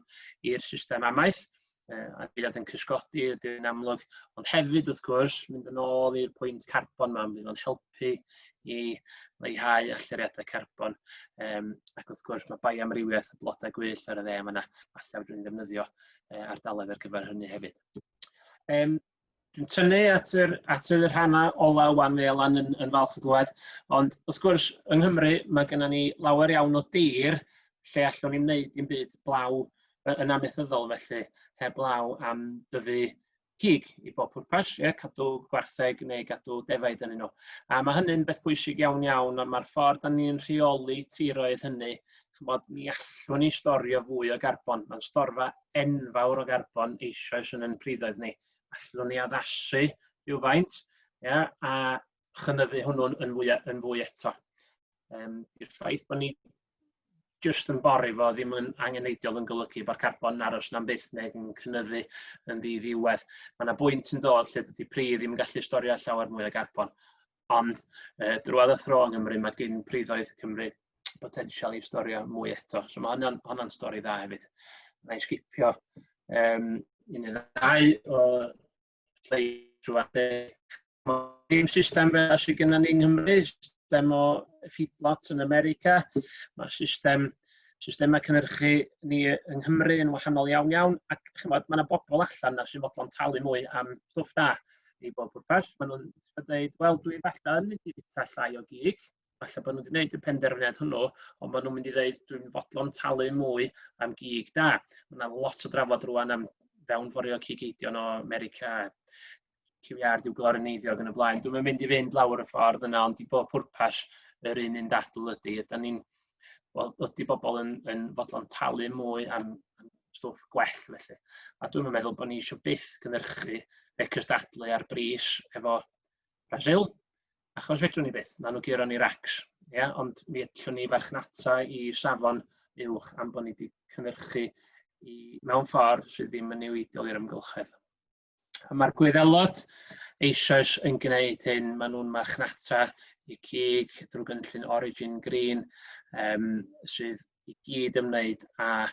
i'r system amaeth. A bydd yn cysgodi ydyn amlwg, ond hefyd wrth gwrs, mynd yn ôl i'r pwynt carbon yma, bydd o'n helpu i leihau allyriadau carbon. Ac wrth gwrs, mae baiamrywiaeth y blodau gwyllt ar y dde, mae yna falle fod yn defnyddio ardaloedd ar gyfer hynny hefyd. Dwi'n tynnu at yr rhanna ola wan fe lan yn falch o glywed, ond wrth gwrs, yng Nghymru, mae gennym ni lawer iawn o dir lle allwn ni wneud dim byd blaw yn amaethyddol felly, heb law am dyfu cig i bob pwrpas, cadw gwartheg neu gadw defaid yn nhw. A mae hynny'n beth bwysig iawn iawn, ond mae'r ffordd da ni'n rheoli tiroedd hynny, mi allwn ni storio fwy o garbon. Mae'n storfa enfawr o garbon eisoes yn priddoedd ni. Allwn ni addasu rhywfaint, a chynyddu hwnnw yn fwy eto. I'r ffaith bod ni jyst yn bori fo ddim yn angeneidiol yn golygu bod carbon yn aros na'n byth neu yn cynyddu yn ddiddiwedd. Mae yna bwynt yn dod lle dydy pridd ddim yn gallu storio llawer mwy o garbon. Ond drwodd y thro yng Nghymru mae gen priddoedd Cymru potensial i storio mwy eto. So mae hwnna'n stori dda hefyd. Na i sgipio un neu ddau o lleidrwad. Mae'n system fel sydd gennym ni yng Nghymru, system o feedlots yn America. Mae systemau cynhyrchu ni yng Nghymru yn wahanol iawn, ac mae yna bobl allan sy'n fodlon talu mwy am stwff da i bob pwrpas. Maen nhw'n dweud, wel, dwi falle yn mynd i fita llai o gig, falle bod nhw wedi gwneud y penderfyniad hwnnw, ond maen nhw'n mynd i dweud, dwi'n fodlon talu mwy am gig da. Mae yna lot o drafod rwan am fewnforio cigeidion o America, CVR diw gloryneiddiog yn y blaen. Dwi'n mynd i fynd lawr y ffordd yna, ond i bob pwrpas yr un dadl ydy. Ydy bobl yn fodlon talu mwy am stwff gwell felly. A dwi'n meddwl bod ni eisiau byth cynhyrchu neu cystadlu ar bris efo Brasil, achos fedrwn ni byth, na nhw giro ni racs. Ond mi allwn ni farchnata i safon uwch am bod ni wedi cynhyrchu mewn ffordd sydd ddim yn newidiol i'r amgylchedd. Mae'r Gwyddelod eisoes yn gwneud hyn, maen nhw'n marchnata i cig drwy gynllun Origin Green sydd i gyd ymwneud a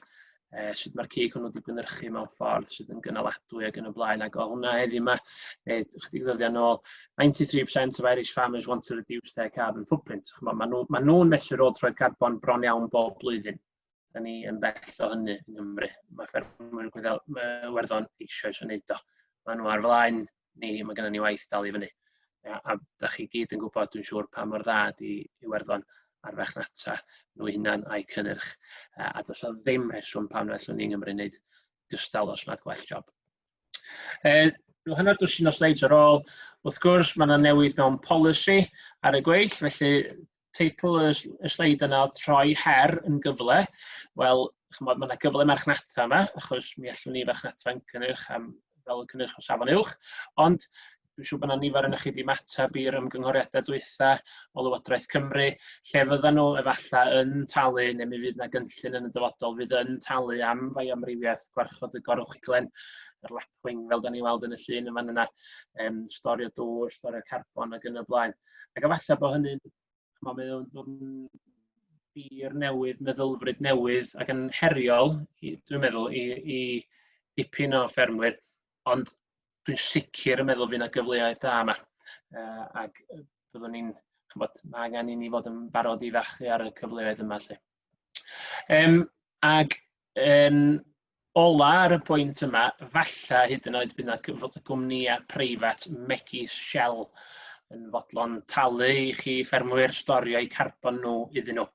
sut mae'r cig hwnnw wedi gynhyrchu mewn ffordd sydd yn gynaladwy ac yn y blaen. Ac o hwnna heddiw yma, chydig ddyddiau nôl, 93% of Irish farmers want to reduce their carbon footprint. Maen nhw'n mesur ôl-troed carbon bron iawn bob blwyddyn. Da ni yn bell o hynny yng Nghymru. Mae ffermwyr Iwerddon eisoes yn neud o. Maen nhw ar flaen ni, mae gennym ni waith dal i fyny. A da chi gyd yn gwybod, dwi'n siŵr pa mor dda di Iwerddon ar farchnata nhw hunan a'i cynnyrch. A does o ddim rheswm pam fellwn ni yng Nghymru wneud gystal os nad gwell job. Hanner dwsin o slides ar ôl. Wrth gwrs, mae yna newydd mewn polisi ar y gweill, felly teitl y sleid yna Troi her yn gyfle. Wel, mae yna gyfle marchnata yma, achos mi allwn ni farchnata yn cynnyrch fel y cynnyrch o safon uwch, ond dwi'n siŵr bod yna nifer yn ychydig matab i'r ymgynghoriadau dwytha o Lywodraeth Cymru, lle fyddan nhw efallai yn talu, neu mi fydd yna gynllun yn y dyfodol, fydd yn talu am faiamrywiaeth gwarchod y gorwchglen, yr lapwing fel da ni weld yn y llun yma yna, storio dŵr, storio carbon ac yn y blaen. Ac efallai bod hynny'n dir newydd, meddylfryd newydd, ac yn heriol, dwi'n meddwl, i dipyn o ffermwyr, ond dwi'n sicr yn meddwl fydd yna gyfleoedd da yma. Ac byddwn ni'n, mae angen i ni fod yn barod i fachu ar y cyfleoedd yma. Ac ola ar y pwynt yma, falle hyd yn oed bydd yna gwmnïau preifat megis Shell yn fodlon talu I chi ffermwyr storio I carbon nhw iddyn nhw.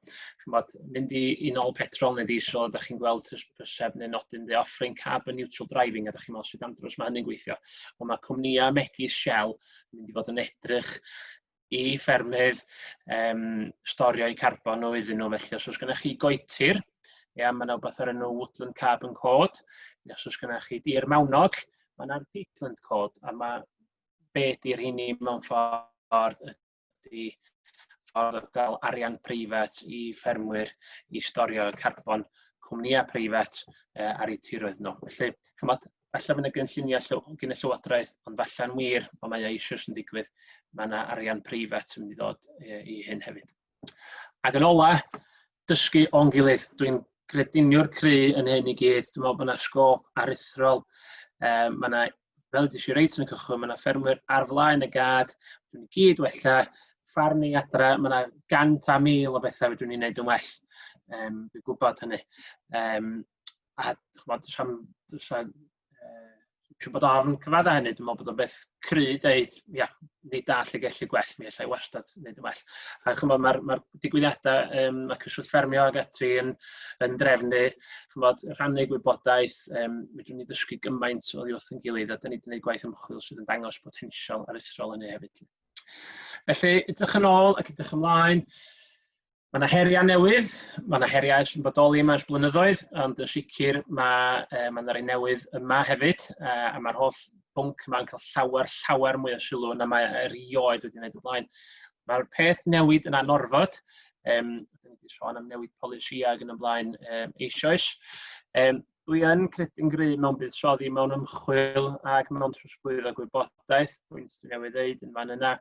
Mynd I nôl petrol neu diesel, da chi'n gweld hysbyseb neu nodyn de offering carbon neutral driving, a da chi'n meddwl sydd andros mae hynny'n gweithio. Ond mae cwmnïau megis Shell yn mynd I fod yn edrych I ffermydd storio I carbon nhw iddyn nhw. Felly, os oes gennych chi goetir, mae yna wbeth ar enw Woodland Carbon Code, os oes gennych chi dir mawnog, mae yna'r peatland code, a mae be di'r hynny mewn ffordd ydy ffordd o gael arian preifat I ffermwyr I storio carbon cwmnïau preifat ar eu tiroedd nhw. Felly, falle fydd yna gynlluniau gyn y Llywodraeth, ond falle'n wir, ond mae eisoes yn digwydd, mae yna arian preifat yn mynd I ddod I hyn hefyd. Ac yn ola, dysgu o'n gilydd. Dwi'n crediniwr cry yn hyn I gyd. Dwi'n meddwl bod yna sgôp aruthrol. Mae yna, fel ydych chi reit yn y cychwyn, mae yna ffermwyr ar flaen y gad. Dwi'n gyd wella. Ffarm ni adra, mae yna 100,000 o bethau fydwn ni'n gwneud yn well. Dwi'n gwybod hynny. A dwi'n bod ofn cyfadda hynny, dwi'n meddwl bod o'n beth cry deud, ia, ni dall y gellu gwell, mi allai wastad wneud yn well. A mae'r digwyddiadau, mae cyswllt ffermio ag ati yn drefnu, rhannu gwybodaeth, fydwn ni ddysgu gymaint o ddiwrth yn gilydd, a da ni wedi gwneud gwaith ymchwil sydd yn dangos potensial aruthrol hynny hefyd. Felly, edrych yn ôl ac edrych ymlaen, mae yna heriau newydd, mae yna heriau sy'n bodoli yma ers blynyddoedd, ond yn sicr mae yna rei newydd yma hefyd, a mae'r holl bwnc yma'n cael llawer mwy o sylw na mae erioed wedi gwneud ymlaen. Mae'r peth newid yn anorfod, dyn ni wedi sôn am newid polisi ag yn ymlaen eisoes. Dwi yn credu'n gry mewn buddsoddi mewn ymchwil ag mewn trosglwyddo gwybodaeth, pwynt dwi newydd ddeud yn fan yna.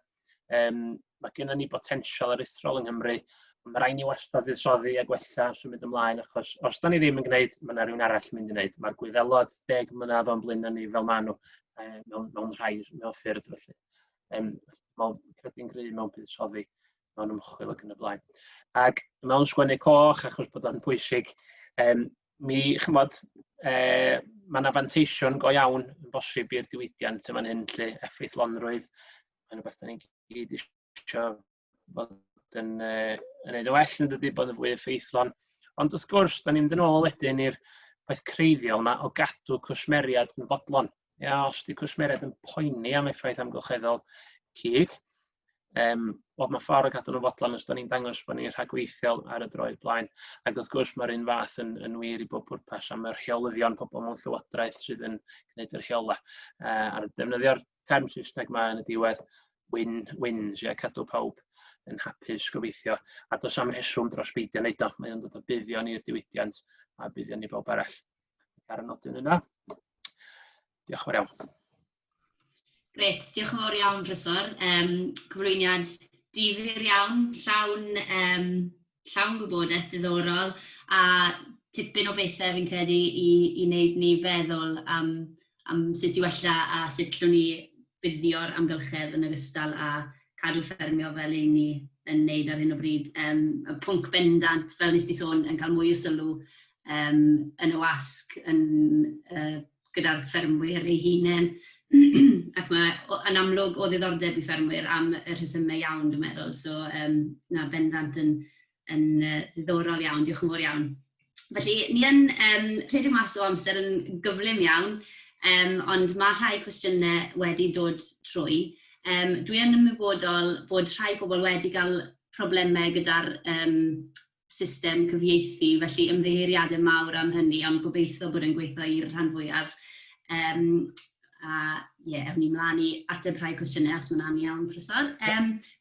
Mae gennym ni potensial aruthrol yng Nghymru, ond mae rhaid ni wastad buddsoddi a gwella sy'n mynd ymlaen, achos os da ni ddim yn gwneud, mae yna rhywun arall yn mynd i wneud. Mae'r gwyddelod 10 mlynedd o'n blaen ni fel maen nhw mewn ffyrdd felly. Mae'n credu'n gry mewn buddsoddi mewn ymchwil ac yn y blaen. Ac mewn sgwennu coch, achos bod o'n bwysig, mae yna fanteision go iawn yn bosib i'r diwydiant yma'n hyn lle effeithlonrwydd. Mae'n rhywbeth da ni'n gyd eisiau bod yn gwneud y well yn dydy, bod yn fwy effeithlon. Ond wrth gwrs, da ni'n mynd yn ôl wedyn i'r peth creiddiol yma o gadw cwsmeriad yn fodlon. Os di cwsmeriad yn poeni am effaith amgylcheddol cig, mae ffordd o gadw nhw'n fodlon os da ni'n dangos bod ni'n rhagweithiol ar y droed blaen. Ac wrth gwrs mae'r un fath yn wir I bob pwrpas am yr rheolyddion pobl mewn llywodraeth sydd yn gwneud yr rheola. A'r defnyddio'r term Saesneg yma yn y diwedd, wins, cadw pawb yn hapus gobeithio. A does am rheswm dros beidio wneud o. Mae o'n dod o buddion i'r diwydiant a buddion I bawb arall. Ar y nodyn yna. Diolch yn fawr iawn. Gret, diolch yn fawr iawn, Profesor. Cyflwyniad difyr iawn, llawn gwybodaeth diddorol a tipyn o bethau fi'n credu I wneud ni feddwl am sut I wella a sut llwn ni buddio'r amgylchedd yn ogystal a cadw ffermio fel ein ni yn wneud ar hyn o bryd. Y pwnc bendant, fel nes ti sôn, yn cael mwy o sylw yn y wasg gyda'r ffermwyr eu hunain. Ac mae yn amlwg o ddiddordeb I ffermwyr am y rhesymau iawn, dwi'n meddwl. So, na bendant yn ddiddorol iawn. Diolch yn fawr iawn. Felly, ni yn rhedeg mas o amser yn gyflym iawn, ond mae rhai cwestiynau wedi dod trwy. Dwi yn ymwybodol bod rhai pobl wedi cael problemau gyda'r system cyfieithu, felly ymddiheuriadau mawr am hynny, ond gobeithio bod yn gweithio i'r rhan fwyaf. Ewn ni mlaen I ateb rhai cwestiynau os mae'n iawn, Profesor.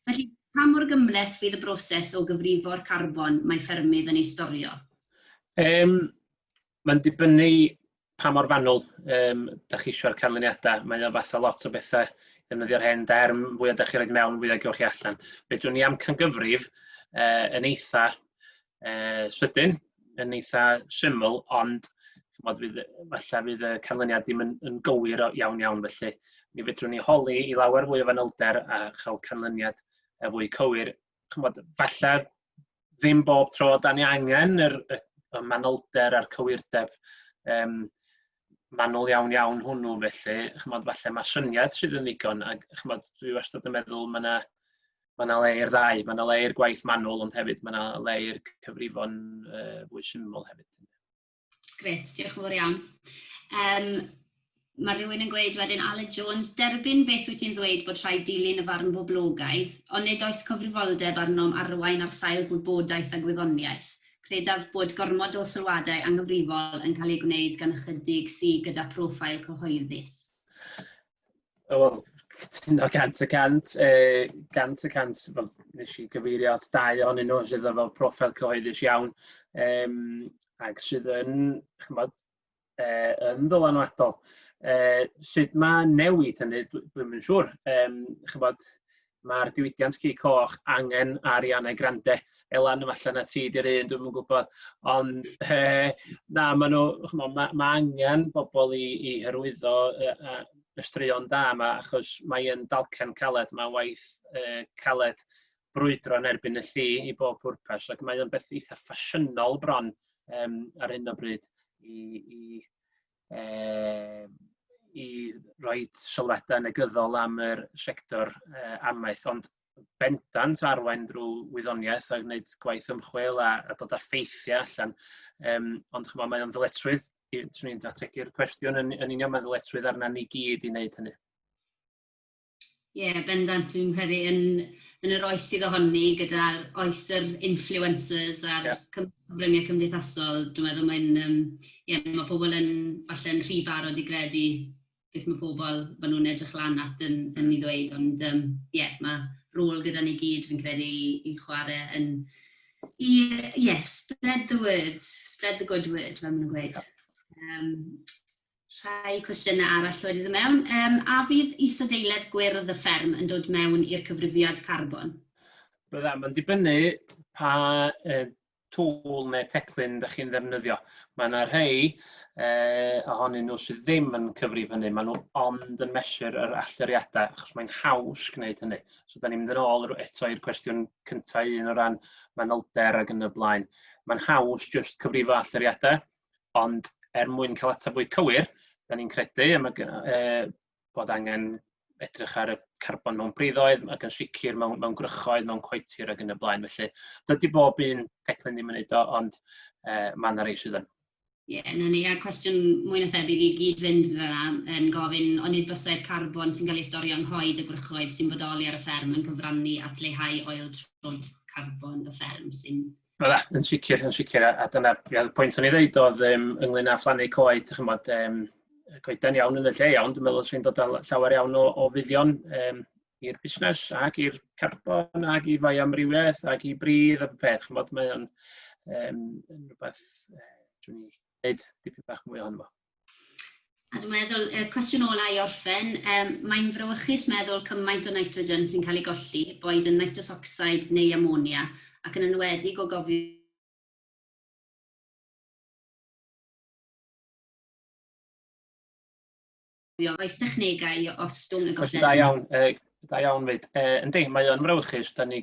Felly, pa mor gymleth fydd y broses o gyfrifo'r carbon mae ffermydd yn ei storio? Mae'n dibynnu pa mor fanwl da chi eisiau'r canlyniadau. Mae o fath o lot o bethau defnyddio'r hen derm, fwy o da chi roed mewn, fwy o gewch chi allan. Fedrwn ni amcangyfrif yn eitha sydyn, yn eitha syml, ond falle fydd y canlyniad ddim yn gywir iawn, felly mi fedrwn ni holi I lawer fwy o fanylder a chael canlyniad fwy cywir. Falle ddim bob tro da ni angen y manylder a'r cywirdeb manwl iawn hwnnw felly, chymod, falle mae syniad sydd yn ddigon, ac chymod, dwi wastad yn meddwl mae yna le i'r ddau, mae yna le i'r gwaith manwl, ond hefyd mae yna le i'r cyfrifon fwy syml hefyd. Gret, diolch yn fawr iawn. Mae rhywun yn gweud wedyn, Aled Jones, derbyn beth wyt ti'n ddweud bod rhaid dilyn y farn boblogaidd, ond nid oes cyfrifoldeb arnom arwain ar sail gwybodaeth a gwyddoniaeth. Credaf bod gormod o sylwadau anghyfrifol yn cael ei gwneud gan ychydig sydd gyda profil cyhoeddus. Wel, cytuno 100%, nes i gyfeirio at 2 ohonyn nhw sydd efo proffil cyhoeddus iawn, ac sydd yn, chymod, yn ddylanwadol. Sut mae newid hynny, dwi'n mynd siŵr. Mae'r diwydiant ci coch angen ariannau grande. Elan efallai na ti di'r un, dwi'n yn gwybod. Ond na, mae angen bobl i hyrwyddo y straeon da yma, achos mae'n dalcan caled, mae waith caled brwydro yn erbyn y llu i bob pwrpas, ac mae'n beth eitha ffasiynol bron ar hyn o bryd i roi sylwadau negyddol am yr sector amaeth, ond bendant arwain drwy wyddoniaeth a gwneud gwaith ymchwil a dod â ffeithiau allan. Ond mae'n ddyletswydd, swn i'n dategu'r cwestiwn yn union, mae'n ddyletswydd arna ni gyd i wneud hynny. Ie, bendant, dwi'n credu yn yr oes sydd ohoni gyda'r oes yr influencers a'r cyfryngau cymdeithasol, dwi'n meddwl mae pobl yn falle'n rhy barod i gredu beth mae pobl maen nhw'n edrych lan at yn ei ddweud, ond mae rôl gyda ni gyd fi'n credu i chwarae yn spread the word, spread the good word, fel maen nhw'n gweud. Rhai cwestiynau arall wedi dod mewn. A fydd isadeiledd gwyrdd y fferm yn dod mewn i'r cyfrifiad carbon? Bydda, mae'n dibynnu pa tŵl neu teclyn ydych chi'n ddefnyddio. Mae yna rhai ohonyn nhw sydd ddim yn cyfrif hynny, maen nhw ond yn mesur yr allyriadau, achos mae'n haws gwneud hynny. So, da ni'n mynd yn ôl eto i'r cwestiwn cyntaf un o ran manylder ac yn y blaen. Mae'n haws just cyfrifo allyriadau, ond mwyn cael ateb fwy cywir, da ni'n credu bod angen edrych ar y carbon mewn priddoedd ac yn sicr mewn grychoedd, mewn coetir ac yn y blaen. Felly, dydy bob un teclyn ddim yn wneud o, ond mae yna rei sydd yn. Ie, na ni, a cwestiwn mwy na thebyg i gyd fynd gyda yn gofyn, ond nid bysau'r carbon sy'n cael ei storio yng nghoed y grychoedd sy'n bodoli ar y fferm yn cyfrannu at leihau ôl-troed carbon y fferm sy'n... Bydda, yn sicr, a dyna pwynt o'n i ddeud oedd ynglyn â phlannu coed, chymod, coedan iawn yn y lle iawn, dwi'n meddwl sy'n dod â llawer iawn o fuddion i'r busnes ac i'r carbon ac i fai amrywiaeth ac i bridd y peth, chymod, mae o'n rhywbeth dwi'n gwneud dipyn bach mwy ohono fo. A dwi'n meddwl, cwestiwn ola i orffen, mae'n frawychus meddwl cymaint o nitrogen sy'n cael ei golli, boed yn nitrous oxide neu ammonia, ac yn enwedig o gofio oes technegau o ostwng y golled. Da iawn fyd. Yndi, mae o'n frawychus, da ni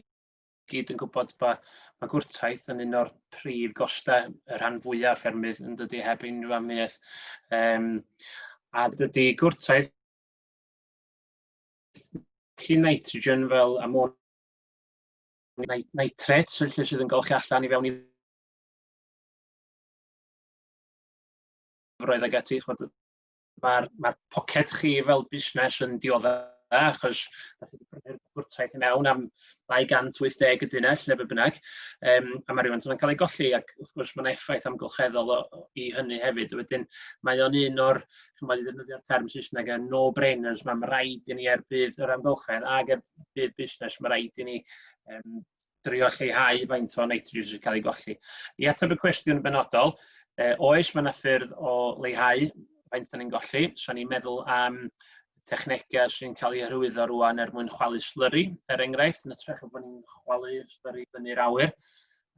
gyd yn gwybod bod mae gwrtaeth yn un o'r prif gostau, y rhan fwyaf ffermydd yn dydy heb unrhyw amgueddfa. A dydy gwrtaeth nitrogen fel ammonia, nitrates, felly sydd yn golchi allan i fewn i roedd ag ati. Mae'r poced chi fel busnes yn dioddef, achos da chi wedi prynu'r gwrtaeth i mewn am 280 y dunnell, neu be bynnag, a mae rhywun yn cael ei golli, ac wrth gwrs mae'n effaith amgylcheddol i hynny hefyd. Wedyn, mae o'n un o'r, chymod i ddefnyddio'r term Saesneg, no-brainers, mae'n rhaid i ni erbydd yr amgylchedd ac erbydd busnes, mae'n rhaid i ni drio lleihau faint o nitrogen sy'n cael ei golli. I ateb y cwestiwn benodol, oes mae yna ffyrdd o leihau faint da ni'n golli, so ni'n meddwl am technegau sy'n cael ei hyrwyddo rwan mwyn chwalu slurry, enghraifft, yn ytrach o bod ni'n chwalu slurry fyny'r awyr,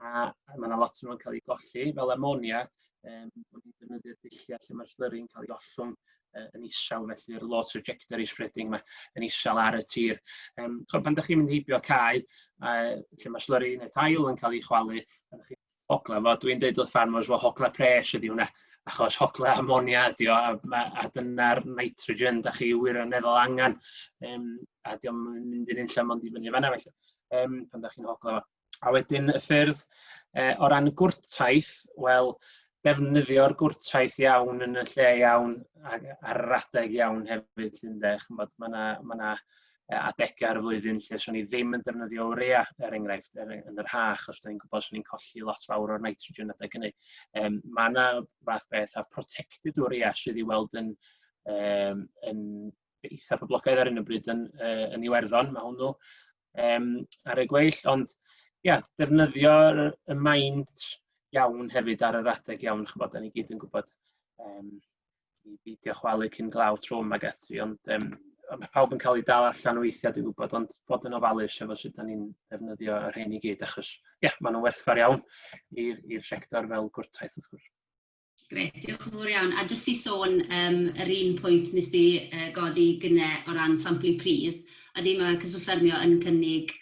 a mae yna lot yn cael ei golli, fel ammonia, bod ni'n defnyddio dulliau lle mae'r slurry'n cael ei ollwng yn isel, felly yr low trajectory spreading yma yn isel ar y tir. Pan da chi'n mynd heibio cae, lle mae slurry neu tail yn cael ei chwalu, hogla fo, dwi'n deud wrth ffarmwrs fo hogla pres ydi hwnna, achos hogla ammonia ydi o, a dyna'r nitrogen da chi wirioneddol angen, a di o'n mynd i'n unlla mond i fyny fanna felly, pan da chi'n hogla fo. A wedyn y ffyrdd o ran gwrtaeth, wel, defnyddio'r gwrtaeth iawn yn y lle iawn ar yr adeg iawn hefyd, llynde, chymod, mae adegau ar y flwyddyn lle swn i ddim yn defnyddio urea, enghraifft, yn yr hach, os da ni'n gwybod swn i'n colli lot fawr o'r nitrogen adeg hynny. Mae yna fath beth a protected urea sydd i weld yn eitha poblogaidd ar un o bryd yn Iwerddon, mae hwnnw ar y gweill, ond ia, defnyddio y maint iawn hefyd ar yr adeg iawn, chybod, da ni gyd yn gwybod i beidio chwalu cyn glaw trwm ag ati, ond mae pawb yn cael ei dal allan weithiau, dwi'n gwybod, ond bod yn ofalus efo sut da ni'n defnyddio yr rhain i gyd, achos ia, maen nhw'n werthfawr iawn i'r sector fel gwrtaeth wrth gwrs. Gret, diolch yn fawr iawn. A jyst i sôn yr un pwynt nes di godi gynnau o ran samplu pridd, ydy mae cyswlltffermio yn cynnig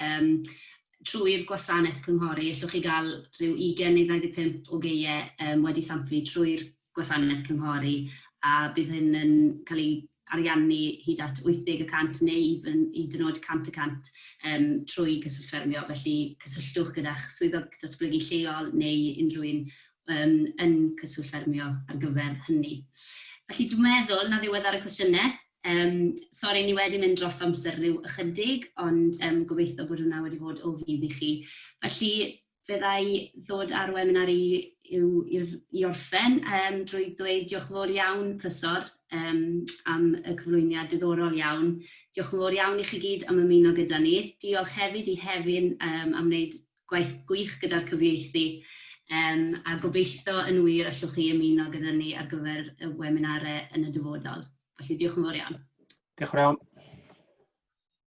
trwy'r gwasanaeth cynghori, allwch chi gael rhyw 20 neu 25 o geiau wedi samplu trwy'r gwasanaeth cynghori, a bydd hyn yn cael ei ariannu hyd at 80% neu hyd yn oed 100% trwy cyswlltffermio. Felly cysylltwch gyda'ch swyddog datblygu lleol neu unrhyw un yn cyswlltffermio ar gyfer hynny. Felly dwi'n meddwl na ddiwedd ar y cwestiynau. Sori, ni wedi mynd dros amser rhyw ychydig, ond gobeithio bod hwnna wedi bod o fydd i chi. Felly fyddai ddod ar webinar i orffen drwy ddweud diolch yn fawr iawn, Prysor, am y cyflwyniad diddorol iawn. Diolch yn fawr iawn i chi gyd am ymuno gyda ni. Diolch hefyd i Hefin am wneud gwaith gwych gyda'r cyfieithu. A gobeithio yn wir allwch chi ymuno gyda ni ar gyfer y webinarau yn y dyfodol. Felly diolch yn fawr iawn. Diolch yn fawr iawn.